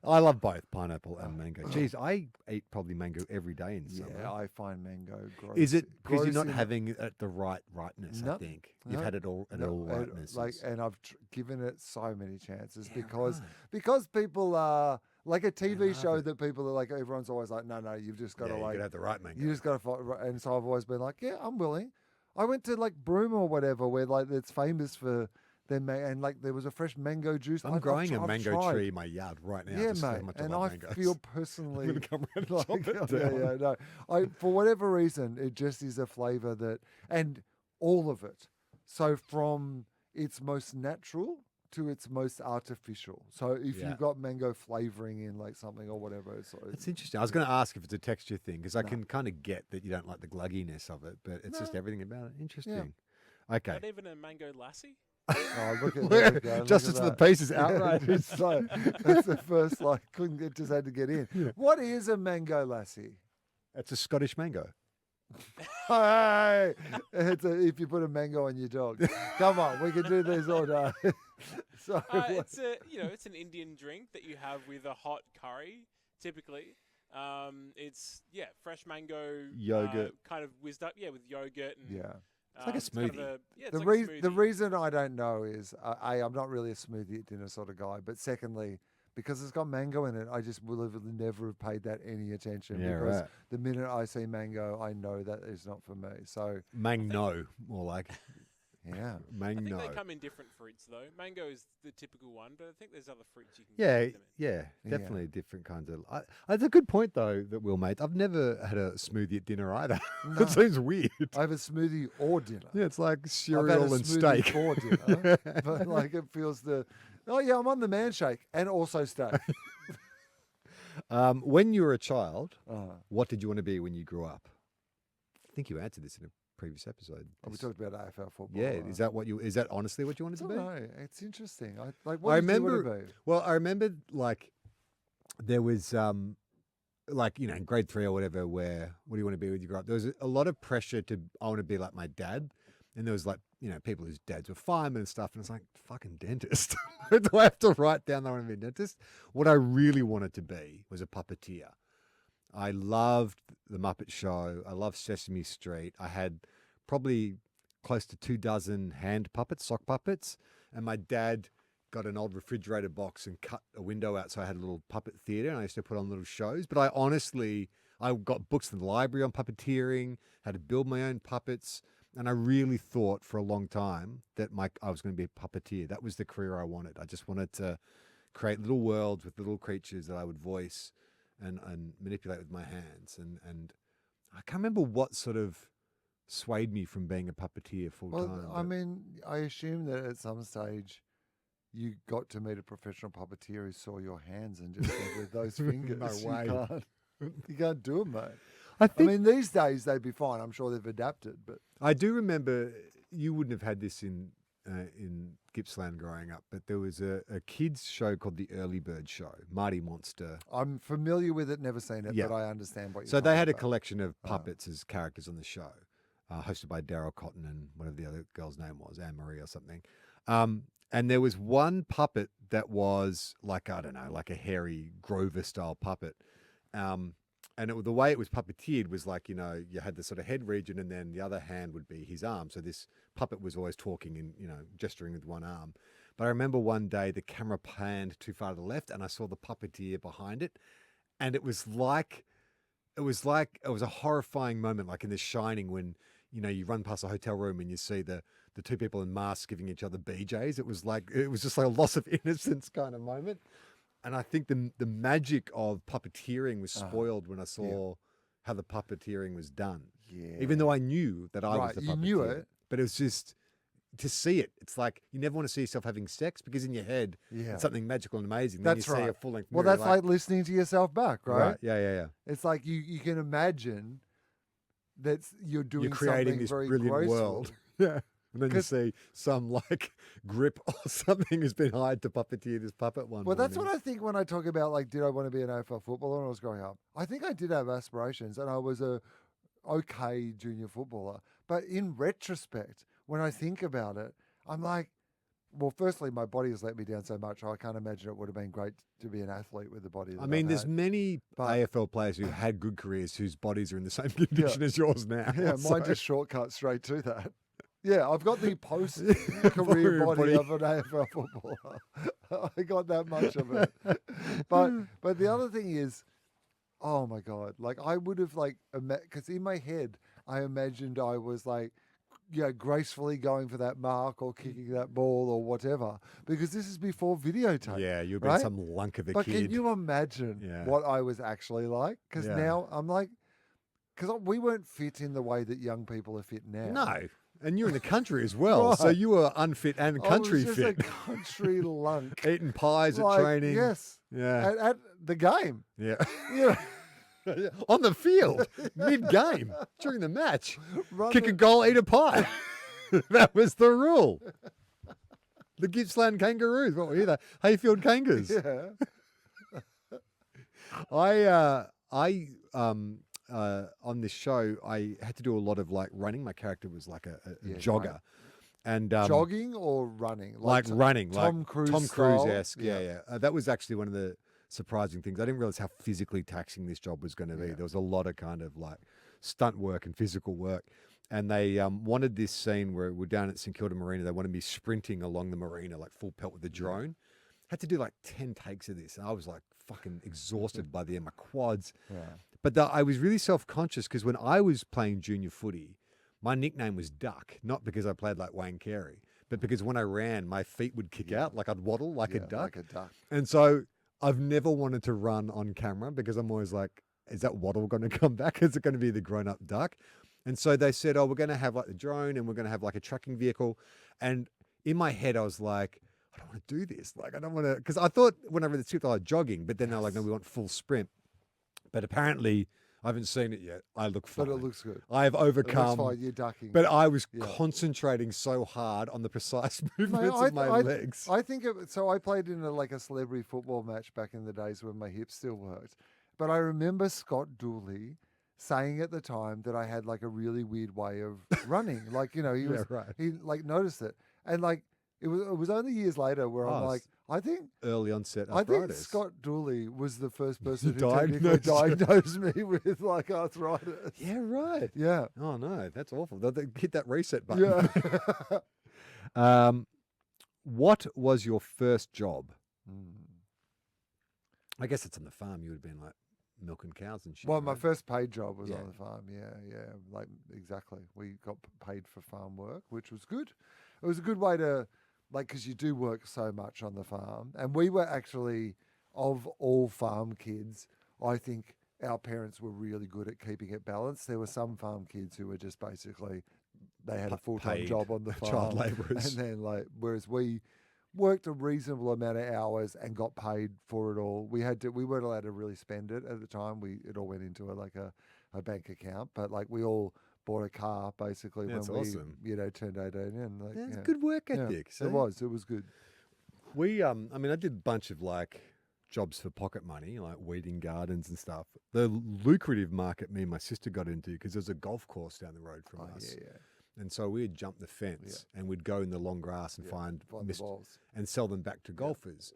I love both pineapple and mango. Jeez, I eat probably mango every day in summer. Yeah, I find mango gross. Is it because you're not having it at the right ripeness? No, I think you've had it all at all ripeness. And I've given it so many chances because people are like a TV show that people are like. Everyone's always like, no, you've just got to you have the right mango. You just got to, and so I've always been like, yeah, I'm willing. I went to like Broome or whatever, where like it's famous for. And like there was a fresh mango juice. I'm growing a mango tree in my yard right now. Yeah, mate. And I feel personally I'm come around and chop it down. No. For whatever reason, it just is a flavour that, and all of it. So from its most natural to its most artificial. So if Yeah. you've got mango flavoring in like something or whatever, it's That's interesting. I was going to ask if it's a texture thing because I No. can kind of get that you don't like the glugginess of it, but it's just No. everything about it. Interesting. Okay. Not even a mango lassi? Oh, look at there we go. Look Justice at of the that. Peace is outright. It's like, that's the first like just had to get in. Yeah. What is a mango lassi? It's a Scottish mango. Hey, if you put a mango on your dog. Come on, we can do these all day. So It's it's an Indian drink that you have with a hot curry, typically. It's fresh mango Yogurt. kind of whizzed up, with yogurt and yeah. It's like a kind of smoothie. it's The, like rea- a smoothie. the reason I don't know is I'm not really a smoothie at dinner sort of guy, but secondly, because it's got mango in it, I just will have never have paid that any attention Yeah, because right. the minute I see mango, I know that is not for me. So Mango, more like. yeah, I think Mango. they come in different fruits though. Mango is the typical one, but I think there's other fruits you can Yeah, get them in. yeah, Yeah. definitely different kinds of. It's a good point though that Will made. I've never had a smoothie at dinner either. No. That seems weird. I have a smoothie or dinner. Yeah, it's like I've had a cereal and smoothie steak. for dinner, but like it feels I'm on the man shake and also steak. When you were a child, Uh, what did you want to be when you grew up? I think you answered this in a previous episode. we talked about AFL football. Yeah, is that honestly what you I wanted to don't be? know. It's interesting. What I did you want remember- to be? Well, I remember like there was in grade 3 or whatever where what do you want to be when you grow up? There was a lot of pressure to I want to be like my dad. And there was like, people whose dads were firemen and stuff. And it's like, fucking dentist. Do I have to write down that I want to be a dentist? What I really wanted to be was a puppeteer. I loved The Muppet Show. I loved Sesame Street. I had probably close to 24 hand puppets, sock puppets. And my dad got an old refrigerator box and cut a window out. So I had a little puppet theater and I used to put on little shows. But I got books in the library on puppeteering, had to build my own puppets. And I really thought for a long time that I was going to be a puppeteer. That was the career I wanted. I just wanted to create little worlds with little creatures that I would voice and manipulate with my hands. And I can't remember what sort of swayed me from being a puppeteer full time. Well, I mean, I assume that at some stage you got to meet a professional puppeteer who saw your hands and just said, with those fingers, No way. you can't do them, mate. I I think mean, these days they'd be fine. I'm sure they've adapted, but I do remember you wouldn't have had this in Gippsland growing up, but there was a kids show called The Early Bird Show. Marty Monster. I'm familiar with it, never seen it, Yeah. but I understand what you're So they talking had a about. collection of puppets as characters on the show, hosted by Daryl Cotton and whatever the other girl's name was, Anne Marie or something. And there was one puppet that was like, I don't know, like a hairy Grover-style puppet. And the way it was puppeteered was like, you had the sort of head region and then the other hand would be his arm. So this puppet was always talking and, gesturing with one arm. But I remember one day the camera panned too far to the left and I saw the puppeteer behind it. And it was a horrifying moment, like in The Shining when, you run past a hotel room and you see the two people in masks giving each other BJs. It was just like a loss of innocence kind of moment. And I think the magic of puppeteering was spoiled when I saw how the puppeteering was done. Yeah. Even though I knew that I was Right, the puppeteer. you knew it. But it was just to see it. It's like you never want to see yourself having sex because in your head Yeah. it's something magical and amazing. That's then you see right. a full-length Well, mirror, that's like listening to yourself back, right? Yeah. It's like you can imagine that you're doing You're creating something this very brilliant graceful. world. Yeah. And then you 'Cause- see some like grip or something has been hired to puppeteer this puppet one Well, that's morning. what I think when I talk about like, did I want to be an AFL footballer when I was growing up? I think I did have aspirations, and I was a okay junior footballer. But in retrospect, when I think about it, I'm like, well, firstly, my body has let me down so much. I can't imagine it would have been great to be an athlete with the body. That I mean, I've there's had. many But- AFL players who had good careers whose bodies are in the same condition as yours now. Yeah, So- mine just shortcut straight to that. Yeah, I've got the post-career Career body body. of an AFL footballer. I got that much of it. But the other thing is, oh my God, like I would have like, because in my head, I imagined I was like, gracefully going for that mark or kicking that ball or whatever, because this is before videotape. Yeah, you've been right? some lunk of a But kid. can you imagine Yeah. what I was actually like? Because Yeah. now I'm like, because we weren't fit in the way that young people are fit now. No. And you're in the country as well, so Right. you were unfit and country I was fit. just a country lunk. Eating pies at Like, training. Yes. Yeah. At the game. Yeah. You know, On the field, mid-game, during the match. run Kick the- a goal, eat a pie. That was the rule. The Gippsland Kangaroos. What were you, the Hayfield Kangas? Yeah. On this show, I had to do a lot of like running. My character was like a Yeah, jogger. right. And Jogging or running? like running, Tom like Cruise Tom style? Cruise-esque. Yeah. That was actually one of the surprising things. I didn't realize how physically taxing this job was going to be. Yeah. There was a lot of kind of like stunt work and physical work. And they wanted this scene where we're down at St Kilda Marina. They wanted me sprinting along the marina, like full pelt with a drone. Had to do like 10 takes of this. And I was like fucking exhausted by the end, my quads. Yeah. But I was really self-conscious because when I was playing junior footy, my nickname was Duck, not because I played like Wayne Carey, but because when I ran, my feet would kick out, like I'd waddle like a Yeah, duck. Like a duck. And so I've never wanted to run on camera because I'm always like, is that waddle going to come back? Is it going to be the grown-up duck? And so they said, oh, we're going to have like the drone and we're going to have like a tracking vehicle. And in my head, I was like, I don't want to do this. Like, I don't want to, because I thought when I read the script, I was jogging, but then they're like, no, we want full sprint. But apparently, I haven't seen it yet. I look fine. But it looks good. I have It looks overcome. fine. You're ducking. But I was Yeah. concentrating so hard on the precise Mate, movements of my legs. I think so. I played in a celebrity football match back in the days when my hips still worked. But I remember Scott Dooley saying at the time that I had like a really weird way of running. Like, he Yeah, was right. he like noticed it. And like it was only years later where I'm Oh, like, I think Early onset I think arthritis. Scott Dooley was the first person who Diagnosed technically you. diagnosed me with like arthritis. Yeah, right. Yeah. Oh no, that's awful. They hit that reset button. Yeah. What was your first job? Mm. I guess it's on the farm. You would have been like milking cows and shit. Well, my right? first paid job was Yeah. on the farm. Yeah, like exactly. We got paid for farm work, which was good. It was a good way to, like, because you do work so much on the farm. And we were actually, of all farm kids, I think our parents were really good at keeping it balanced. There were some farm kids who were just basically, they had a full-time paid job on the farm. child labourers. And then, like, whereas we worked a reasonable amount of hours and got paid for it all. We weren't allowed to really spend it at the time. It all went into a bank account, but like we all bought a car basically That's when awesome. we turned 18. And like, Yeah, it's yeah. good work Yeah, ethic. see? it was good. We, I mean, I did a bunch of like jobs for pocket money, like weeding gardens and stuff. The lucrative market me and my sister got into because there's a golf course down the road from us. Yeah. And so we'd jump the fence and we'd go in the long grass and find the mist balls. and sell them back to golfers.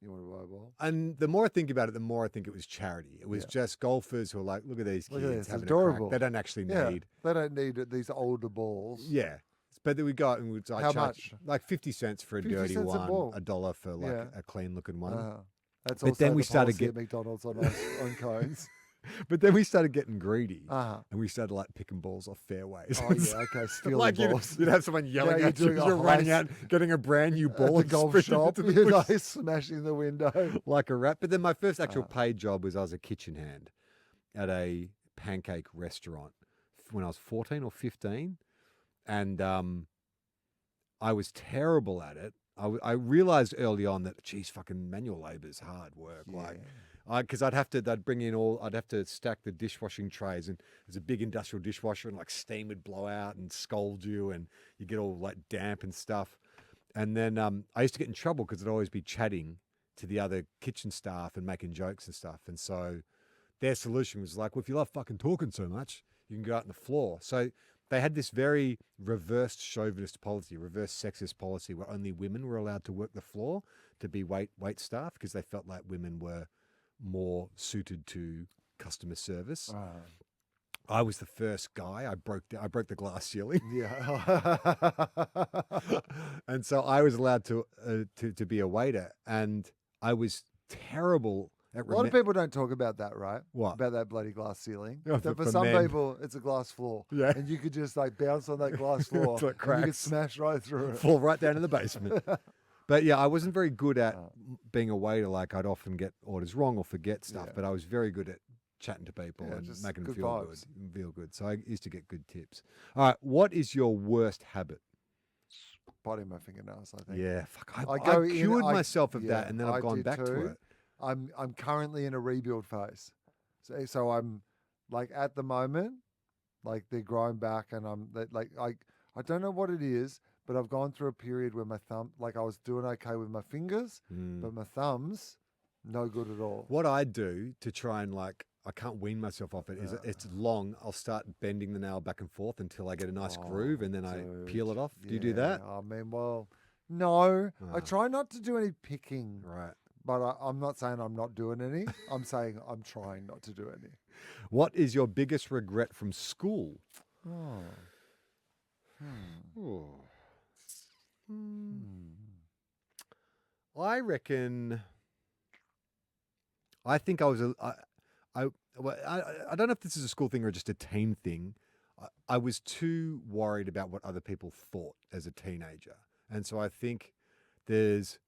You want to buy a ball? And the more I think about it, the more I think it was charity. It was Yeah. just golfers who are like, look at these Look kids at this, having adorable. a crack. They don't actually Yeah, need. they don't need these older balls. Yeah. But then we got and we'd like How charge much? like 50 cents for a 50 dirty cents a one, ball. $1 for like Yeah. a clean looking one. That's But also then we the started policy get- at McDonald's on cones. But then we started getting greedy. Uh-huh. And we started like picking balls off fairways. Oh yeah, okay, stealing Like balls. you'd have someone yelling you're at you doing as a you're running heist out, getting a brand new ball At the and golf sprinting shop, into the you know, bush smashing the window. like a rat. But then my first actual paid job was I was a kitchen hand at a pancake restaurant when I was 14 or 15. And I was terrible at it. I realized early on that, geez, fucking manual labor is hard work. Like, because they'd have to stack the dishwashing trays, and there's a big industrial dishwasher, and like steam would blow out and scold you, and you get all like damp and stuff. And then I used to get in trouble because I'd always be chatting to the other kitchen staff and making jokes and stuff. And so their solution was like, well, if you love fucking talking so much, you can go out on the floor. So they had this very reversed chauvinist policy, reverse sexist policy, where only women were allowed to work the floor to be wait staff because they felt like women were more suited to customer service. I was the first guy. I broke the glass ceiling, Yeah. and so I was allowed to be a waiter, and I was terrible at A lot of people don't talk about that, right? What? About that bloody glass ceiling. Oh, But for for some men. people, it's a glass floor. Yeah. And you could just like bounce on that glass floor. Till it and you could cracks. smash right through it. fall right down in the basement. But yeah, I wasn't very good at being a waiter. Like I'd often get orders wrong or forget stuff, Yeah. but I was very good at chatting to people Yeah, and just making them good feel vibes. good. Feel good. So I used to get good tips. All right, what is your worst habit? Biting my fingernails, I think. Yeah, fuck. I I go in. cured myself of that, Yeah, and then I I've gone did back to too. it. I'm currently in a rebuild phase, so I'm like at the moment, like they're growing back, and I don't know what it is, but I've gone through a period where my thumb, like I was doing okay with my fingers, but my thumbs, no good at all. What I do to try and I can't wean myself off it is it's long. I'll start bending the nail back and forth until I get a nice groove, and then I peel it off. Do you do that? I mean, well, no. I Ah. try not to do any picking, Right. but I'm not saying I'm not doing any. I'm saying I'm trying not to do any. What is your biggest regret from school? Oh. I reckon. I think I was I don't know if this is a school thing or just a teen thing. I was too worried about what other people thought as a teenager, and so I think there's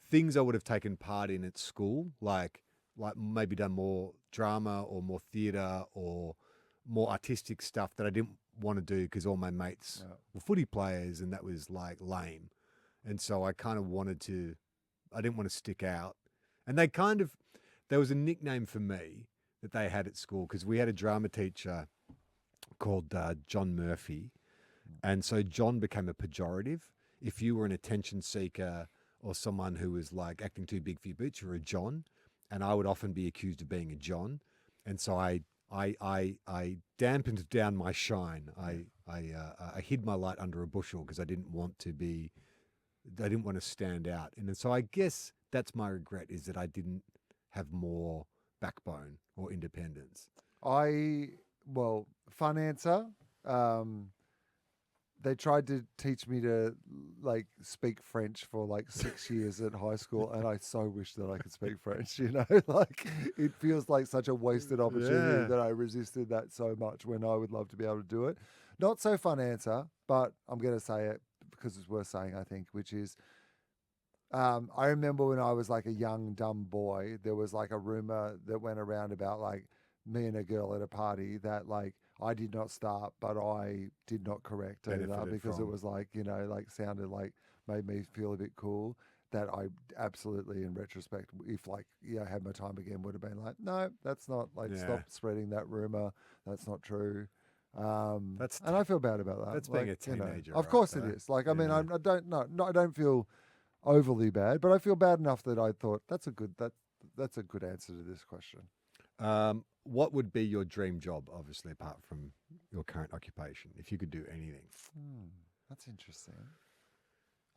things I would have taken part in at school, like maybe done more drama or more theatre or more artistic stuff that I didn't want to do because all my mates were footy players, and that was like lame. And so I kind of I didn't want to stick out. And there was a nickname for me that they had at school because we had a drama teacher called John Murphy. And so John became a pejorative. If you were an attention seeker or someone who was like acting too big for your boots, you were a John. And I would often be accused of being a John. And so I dampened down my shine. I hid my light under a bushel because I didn't want to stand out. And so I guess that's my regret, is that I didn't have more backbone or independence. Fun answer. They tried to teach me to speak French for 6 years at high school, and I so wish that I could speak French. It feels like such a wasted opportunity that I resisted that so much when I would love to be able to do it. Not so fun answer, but I'm going to say it because it's worth saying, I think, which is I remember when I was a young, dumb boy, there was a rumor that went around about me and a girl at a party that I did not start, but I did not correct either, because it was sounded made me feel a bit cool. That I absolutely, in retrospect, if had my time again, would have been no, that's not stop spreading that rumor. That's not true. And I feel bad about that. That's being a teenager. Of course it is. I mean, I don't feel overly bad, but I feel bad enough that I thought that's a good answer to this question. What would be your dream job, obviously, apart from your current occupation, if you could do anything? That's interesting.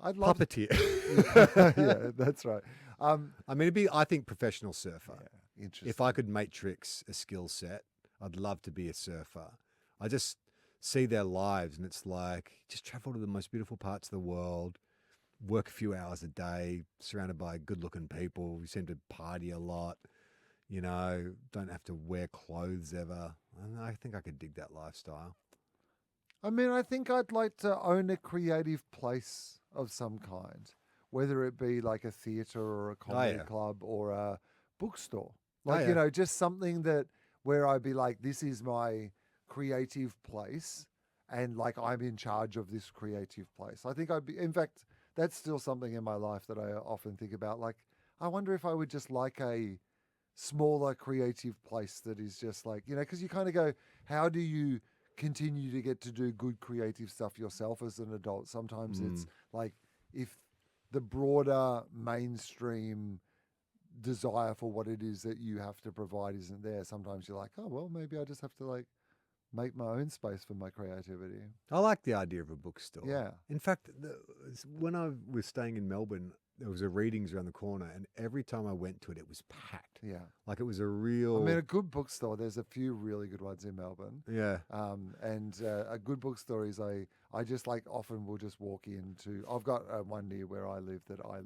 I'd love puppeteer. Yeah, that's right. I mean, it'd be, I think, professional surfer. Yeah, interesting. If I could matrix a skill set, I'd love to be a surfer. I just see their lives, and it's just travel to the most beautiful parts of the world, work a few hours a day, surrounded by good-looking people. We seem to party a lot. Don't have to wear clothes ever. I think I could dig that lifestyle. I mean, I think I'd like to own a creative place of some kind, whether it be a theatre or a comedy club or a bookstore. Just something where I'd be this is my creative place, and I'm in charge of this creative place. I think in fact, that's still something in my life that I often think about. I wonder if I would just a smaller creative place that is just because you kind of go, how do you continue to get to do good creative stuff yourself as an adult? Sometimes it's if the broader mainstream desire for what it is that you have to provide isn't there, sometimes you're oh, well, maybe I just have to make my own space for my creativity. I like the idea of a bookstore. Yeah. In fact, when I was staying in Melbourne, there was a readings around the corner, and every time I went to it, it was packed. Yeah. It was a real... I mean, a good bookstore, there's a few really good ones in Melbourne. Yeah. And a good bookstore is I just often will just walk into... I've got one near where I live that I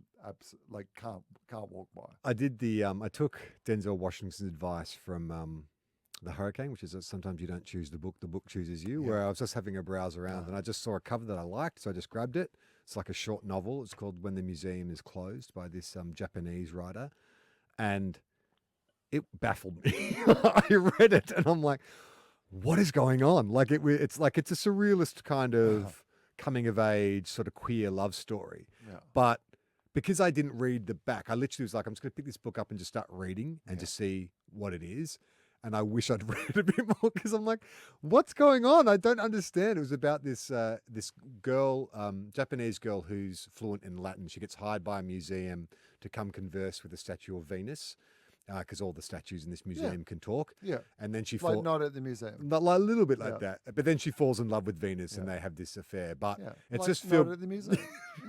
can't walk by. I did I took Denzel Washington's advice from The Hurricane, which is that sometimes you don't choose the book chooses you, where I was just having a browse around and I just saw a cover that I liked, so I just grabbed it. It's like a short novel. It's called When the Museum is Closed by this Japanese writer. And it baffled me. I read it and I'm like, what is going on? Like it's like it's a surrealist kind of coming of age sort of queer love story. Yeah. But because I didn't read the back, I literally was like, I'm just going to pick this book up and just start reading and just see what it is. And I wish I'd read a bit more because I'm like, what's going on? I don't understand. It was about this this girl, Japanese girl who's fluent in Latin. She gets hired by a museum to come converse with the statue of Venus because all the statues in this museum can talk. Yeah. And then she Like falls. not at the museum. Not like a little bit like Yeah. that, but then she falls in love with Venus, and they have this affair. But Yeah. it's like just not filled. at the museum.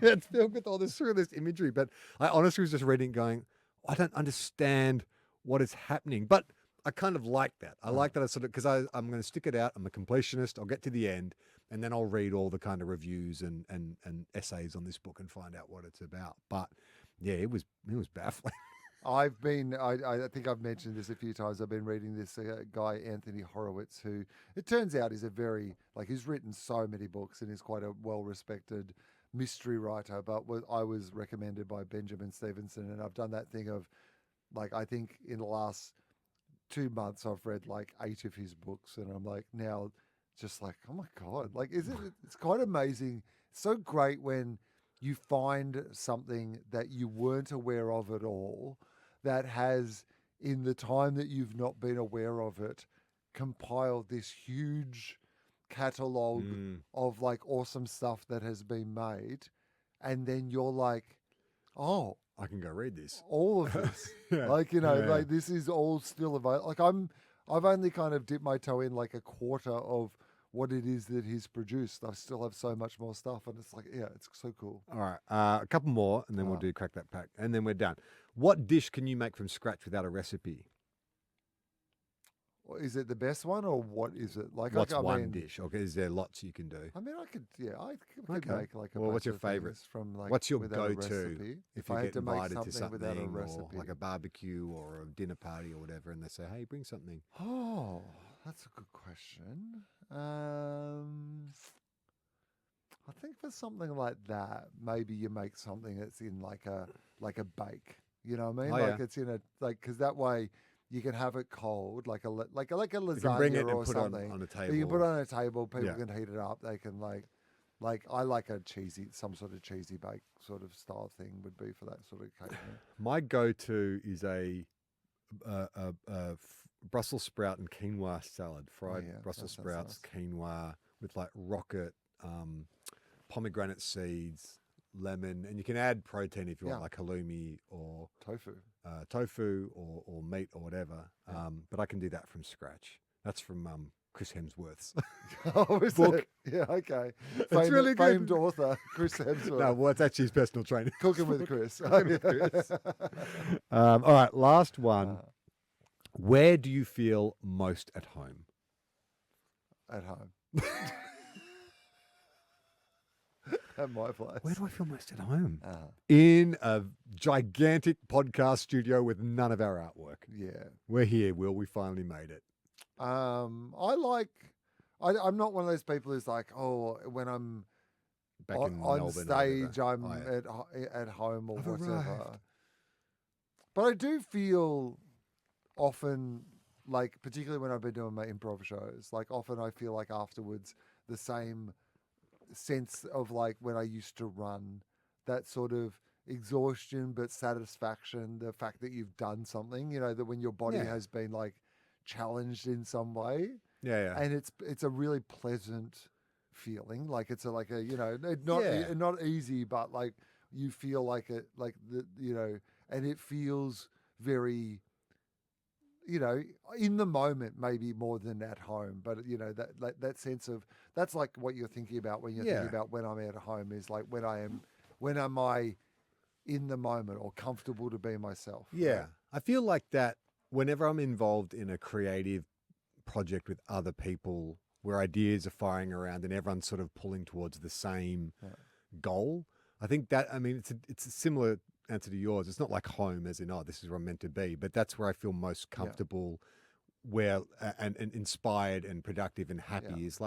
It's filled with all this surrealist imagery. But I honestly was just reading, going, I don't understand what is happening. But I kind of like that. I like that I sort of because I'm going to stick it out. I'm a completionist. I'll get to the end, and then I'll read all the kind of reviews and essays on this book and find out what it's about. But yeah, it was baffling. I think I've mentioned this a few times. I've been reading this guy, Anthony Horowitz, who it turns out is a very, he's written so many books and is quite a well-respected mystery writer. But I was recommended by Benjamin Stevenson, and I've done that thing of, I think in the last 2 months, I've read 8 of his books, and I'm now just oh my God, it's quite amazing. It's so great when you find something that you weren't aware of at all that has, in the time that you've not been aware of it, compiled this huge catalogue of awesome stuff that has been made. And then you're oh, I can go read this. all of this. Yeah. This is all still available. I've only kind of dipped my toe in a quarter of what it is that he's produced. I still have so much more stuff, and it's it's so cool. All right, a couple more, and then we'll do crack that pack, and then we're done. What dish can you make from scratch without a recipe? Is it the best one, or what is it? What's one dish? Okay, is there lots you can do? I mean, I could Okay. make a Well, what's bunch your of favourite? things from What's your without a go-to recipe. if I you had get to make invited to something without a something, or recipe, like a barbecue or a dinner party or whatever, and they say, "Hey, bring something." Oh, that's a good question. I think for something like that, maybe you make something that's in like a bake. You know what I mean? Oh, yeah. It's in a because that way you can have it cold, like a lasagna You can bring it or and put it something. on a table. You can put it on a table. People Yeah. can heat it up. They can I like some sort of cheesy bake sort of style thing would be for that sort of occasion. My go-to is a Brussels sprout and quinoa salad, fried yeah, Brussels that sounds sprouts, quinoa with rocket, pomegranate seeds, lemon, and you can add protein if you want, like halloumi or Tofu. or meat or whatever. But I can do that from scratch. That's from Chris Hemsworth's Oh, is book. it? Yeah, okay. It's really good. Famed author Chris Hemsworth. No, well, it's actually his personal trainer. Cooking with Chris. All right, last one. Where do you feel most at home? At home. At my place. Where do I feel most at home? Uh, In a gigantic podcast studio with none of our artwork. yeah. We're here, Will. We finally made it. I'm not one of those people who's when I'm Back in on Melbourne or stage, whatever. I'm Oh, yeah. at home or I've whatever. arrived. But I do feel often, particularly when I've been doing my improv shows, often I feel afterwards the same sense of when I used to run, that sort of exhaustion but satisfaction, the fact that you've done something, that when your body has been challenged in some way. Yeah. And it's a really pleasant feeling. It's not easy, but you feel and it feels very, in the moment, maybe more than at home, but that sense of, that's what you're thinking about when you're thinking about when I'm at home is when am I in the moment or comfortable to be myself. Yeah. Right? I feel like that whenever I'm involved in a creative project with other people where ideas are firing around and everyone's sort of pulling towards the same goal, I think that, I mean, it's a similar answer to yours. It's not like home as in, this is where I'm meant to be, but that's where I feel most comfortable where and inspired and productive and happy is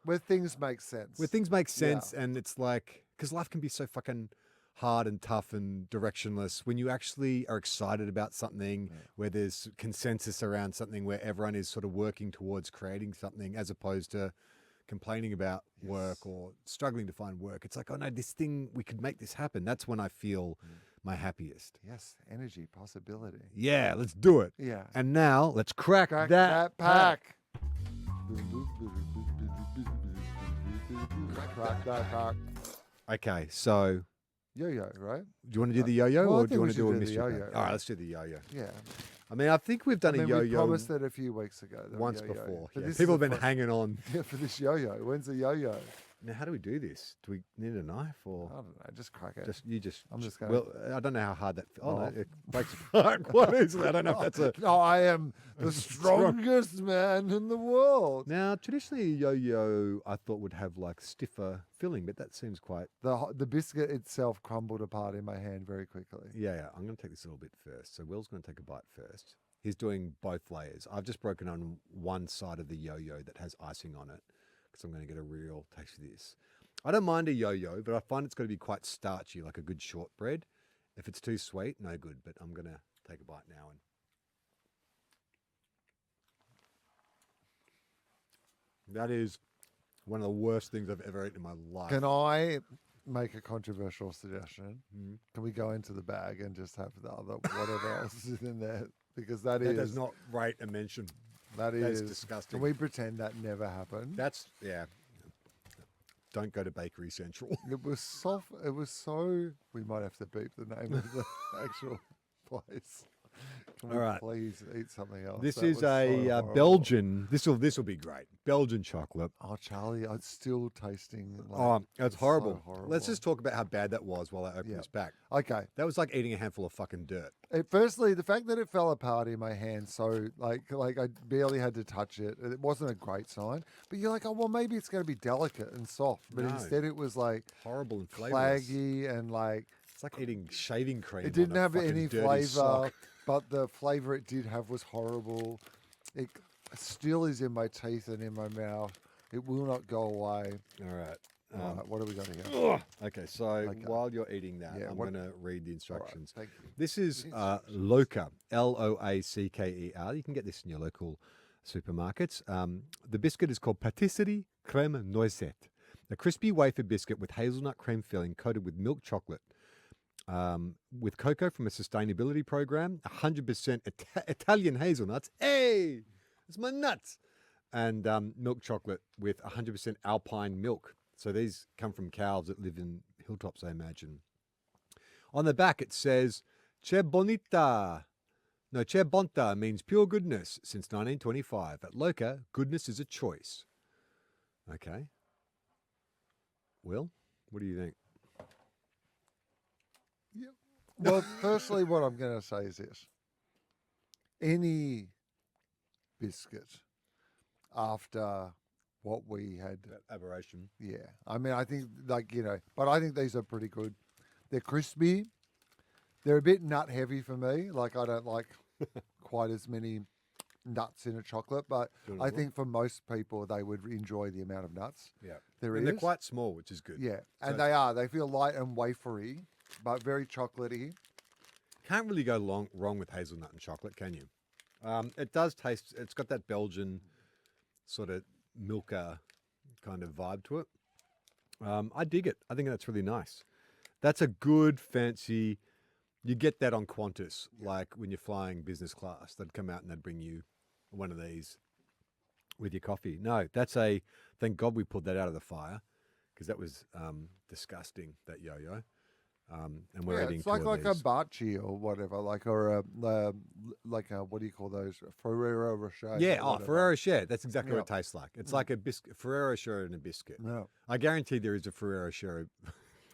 where things make sense. Where things make sense and it's because life can be so fucking hard and tough and directionless. When you actually are excited about something, where there's consensus around something, where everyone is sort of working towards creating something, as opposed to complaining about work or struggling to find work. It's like, oh no, this thing, we could make this happen. That's when I feel my happiest. Yes, energy, possibility. Yeah, let's do it. Yeah. And now let's crack Crack that pack. Crack that pack. Okay, so Yo-yo, right? do you want to do the yo-yo, well, I or do think you we want to do a should do the mystery yo-yo, pack? All right? right, let's do the yo-yo. Yeah. I mean, I think we've done a we yo-yo promised it a few weeks ago. the once yo-yo. before. But Yeah. this is People have the been fir- hanging on. Yeah, for this yo-yo. When's the yo-yo? Now, how do we do this? Do we need a knife, or I don't know. Just crack it. I'm just gonna- Well, I don't know how hard that. Oh, no, Oh. it breaks apart quite easily. I don't know if that's a. No, I am the strongest man in the world. Now, traditionally, a yo-yo I thought would have like stiffer filling, but that seems quite. The biscuit itself crumbled apart in my hand very quickly. Yeah. I'm going to take this a little bit first. So Will's going to take a bite first. He's doing both layers. I've just broken on one side of the yo-yo that has icing on it, because I'm going to get a real taste of this. I don't mind a yo-yo, but I find it's got to be quite starchy, like a good shortbread. If it's too sweet, no good. But I'm going to take a bite now. And that is one of the worst things I've ever eaten in my life. Can I make a controversial suggestion? Mhm. Can we go into the bag and just have the other whatever else is in there? Because that That is does not rate a mention. that is is disgusting. Can we pretend that never happened? That's, yeah. Don't go to Bakery Central. It was soft. It was so. We might have to beep the name of the actual place. Can we All right. please eat something else? This That is was so a horrible. Belgian. This will be great. Belgian chocolate. Oh, Charlie, I'm still tasting. Like, Oh, it's so horrible. horrible. Let's just talk about how bad that was while I open Yeah. this back. Okay. That was like eating a handful of fucking dirt. Firstly, the fact that it fell apart in my hand, so like I barely had to touch it. It wasn't a great sign. But you're like, oh well, maybe it's going to be delicate and soft. But No. instead, it was like Horrible and flavorless. claggy and like It's like eating shaving cream. it didn't on a have fucking any dirty flavor. sock. But the flavor it did have was horrible. It still is in my teeth and in my mouth. It will not go away. All right. All right, what do we got here? Ugh. Okay, so Okay. while you're eating that, Yeah, I'm what- going to read the All right, instructions. thank you. This is Instructions. Loacker, Loacker. You can get this in your local supermarkets. The biscuit is called Patisserie Crème Noisette, a crispy wafer biscuit with hazelnut cream filling coated with milk chocolate. With cocoa from a sustainability program, 100% Italian hazelnuts. Hey, it's my nuts. And milk chocolate with 100% alpine milk. So these come from cows that live in hilltops, I imagine. On the back, it says, Che bonita. No, Che bonta means pure goodness since 1925. At Loca, goodness is a choice. Okay. Will, what do you think? Well, firstly, what I'm going to say is this. Any biscuit after what we had, That aberration. yeah. I mean, I think, but I think these are pretty good. They're crispy. They're a bit nut heavy for me. Like, I don't like quite as many nuts in a chocolate, but Do you want I as well? think for most people, they would enjoy the amount of nuts Yeah. there And they're is. quite small, which is good. Yeah, So and they are. They feel light and wafery, but very chocolatey. Can't really go wrong with hazelnut and chocolate, can you? It does taste, it's got that Belgian sort of milker kind of vibe to it. I dig it. I think that's really nice. That's a good, fancy, you get that on Qantas, like when you're flying business class. They'd come out and they'd bring you one of these with your coffee. No, thank God we pulled that out of the fire, because that was disgusting, that yo-yo. And we're eating it's two like of a these. Bachi or whatever, like a what do you call those, Ferrero Rocher? Yeah, or whatever. Ferrero Rocher. That's exactly what it Yeah. tastes like. It's like a biscuit, Ferrero Rocher and a biscuit. No, I guarantee there is a Ferrero Rocher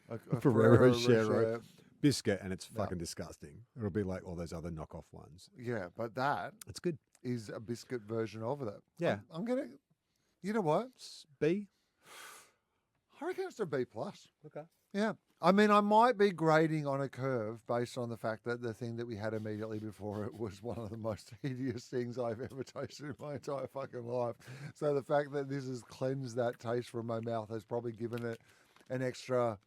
a Ferrero Rocher. Rocher. biscuit, and it's No. fucking disgusting. It'll be like all those other knockoff ones. Yeah, but that It's good. is a biscuit version of that. Yeah. I'm gonna. You know what? B. I reckon it's a B plus. Okay. Yeah. I mean, I might be grading on a curve based on the fact that the thing that we had immediately before it was one of the most hideous things I've ever tasted in my entire fucking life. So the fact that this has cleansed that taste from my mouth has probably given it an extra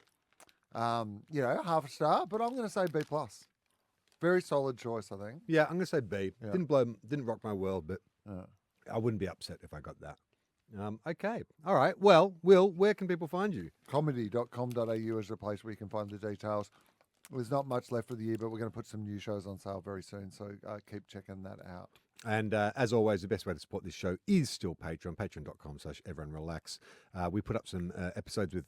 Half a star, but I'm going to say B plus. Very solid choice, I think. Yeah, I'm going to say B. Yeah. Didn't rock my world, but Uh, I wouldn't be upset if I got that. Okay. All right. Well, Will, where can people find you? Comedy.com.au is the place where you can find the details. There's not much left for the year, but we're going to put some new shows on sale very soon, so keep checking that out. And as always, the best way to support this show is still Patreon, patreon.com/everyonerelax. We put up some episodes with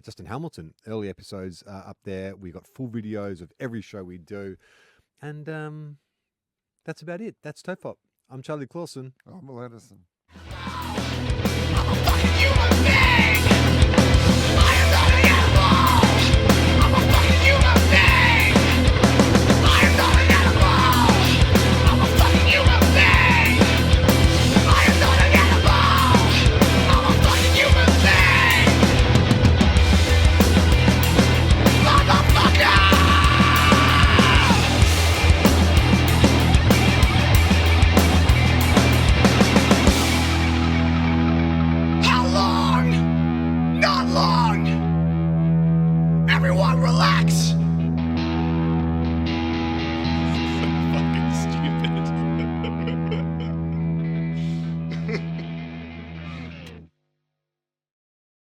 Justin Hamilton, early episodes up there. We got full videos of every show we do. And that's about it. That's TOFOP. I'm Charlie Clausen. I'm Will Anderson.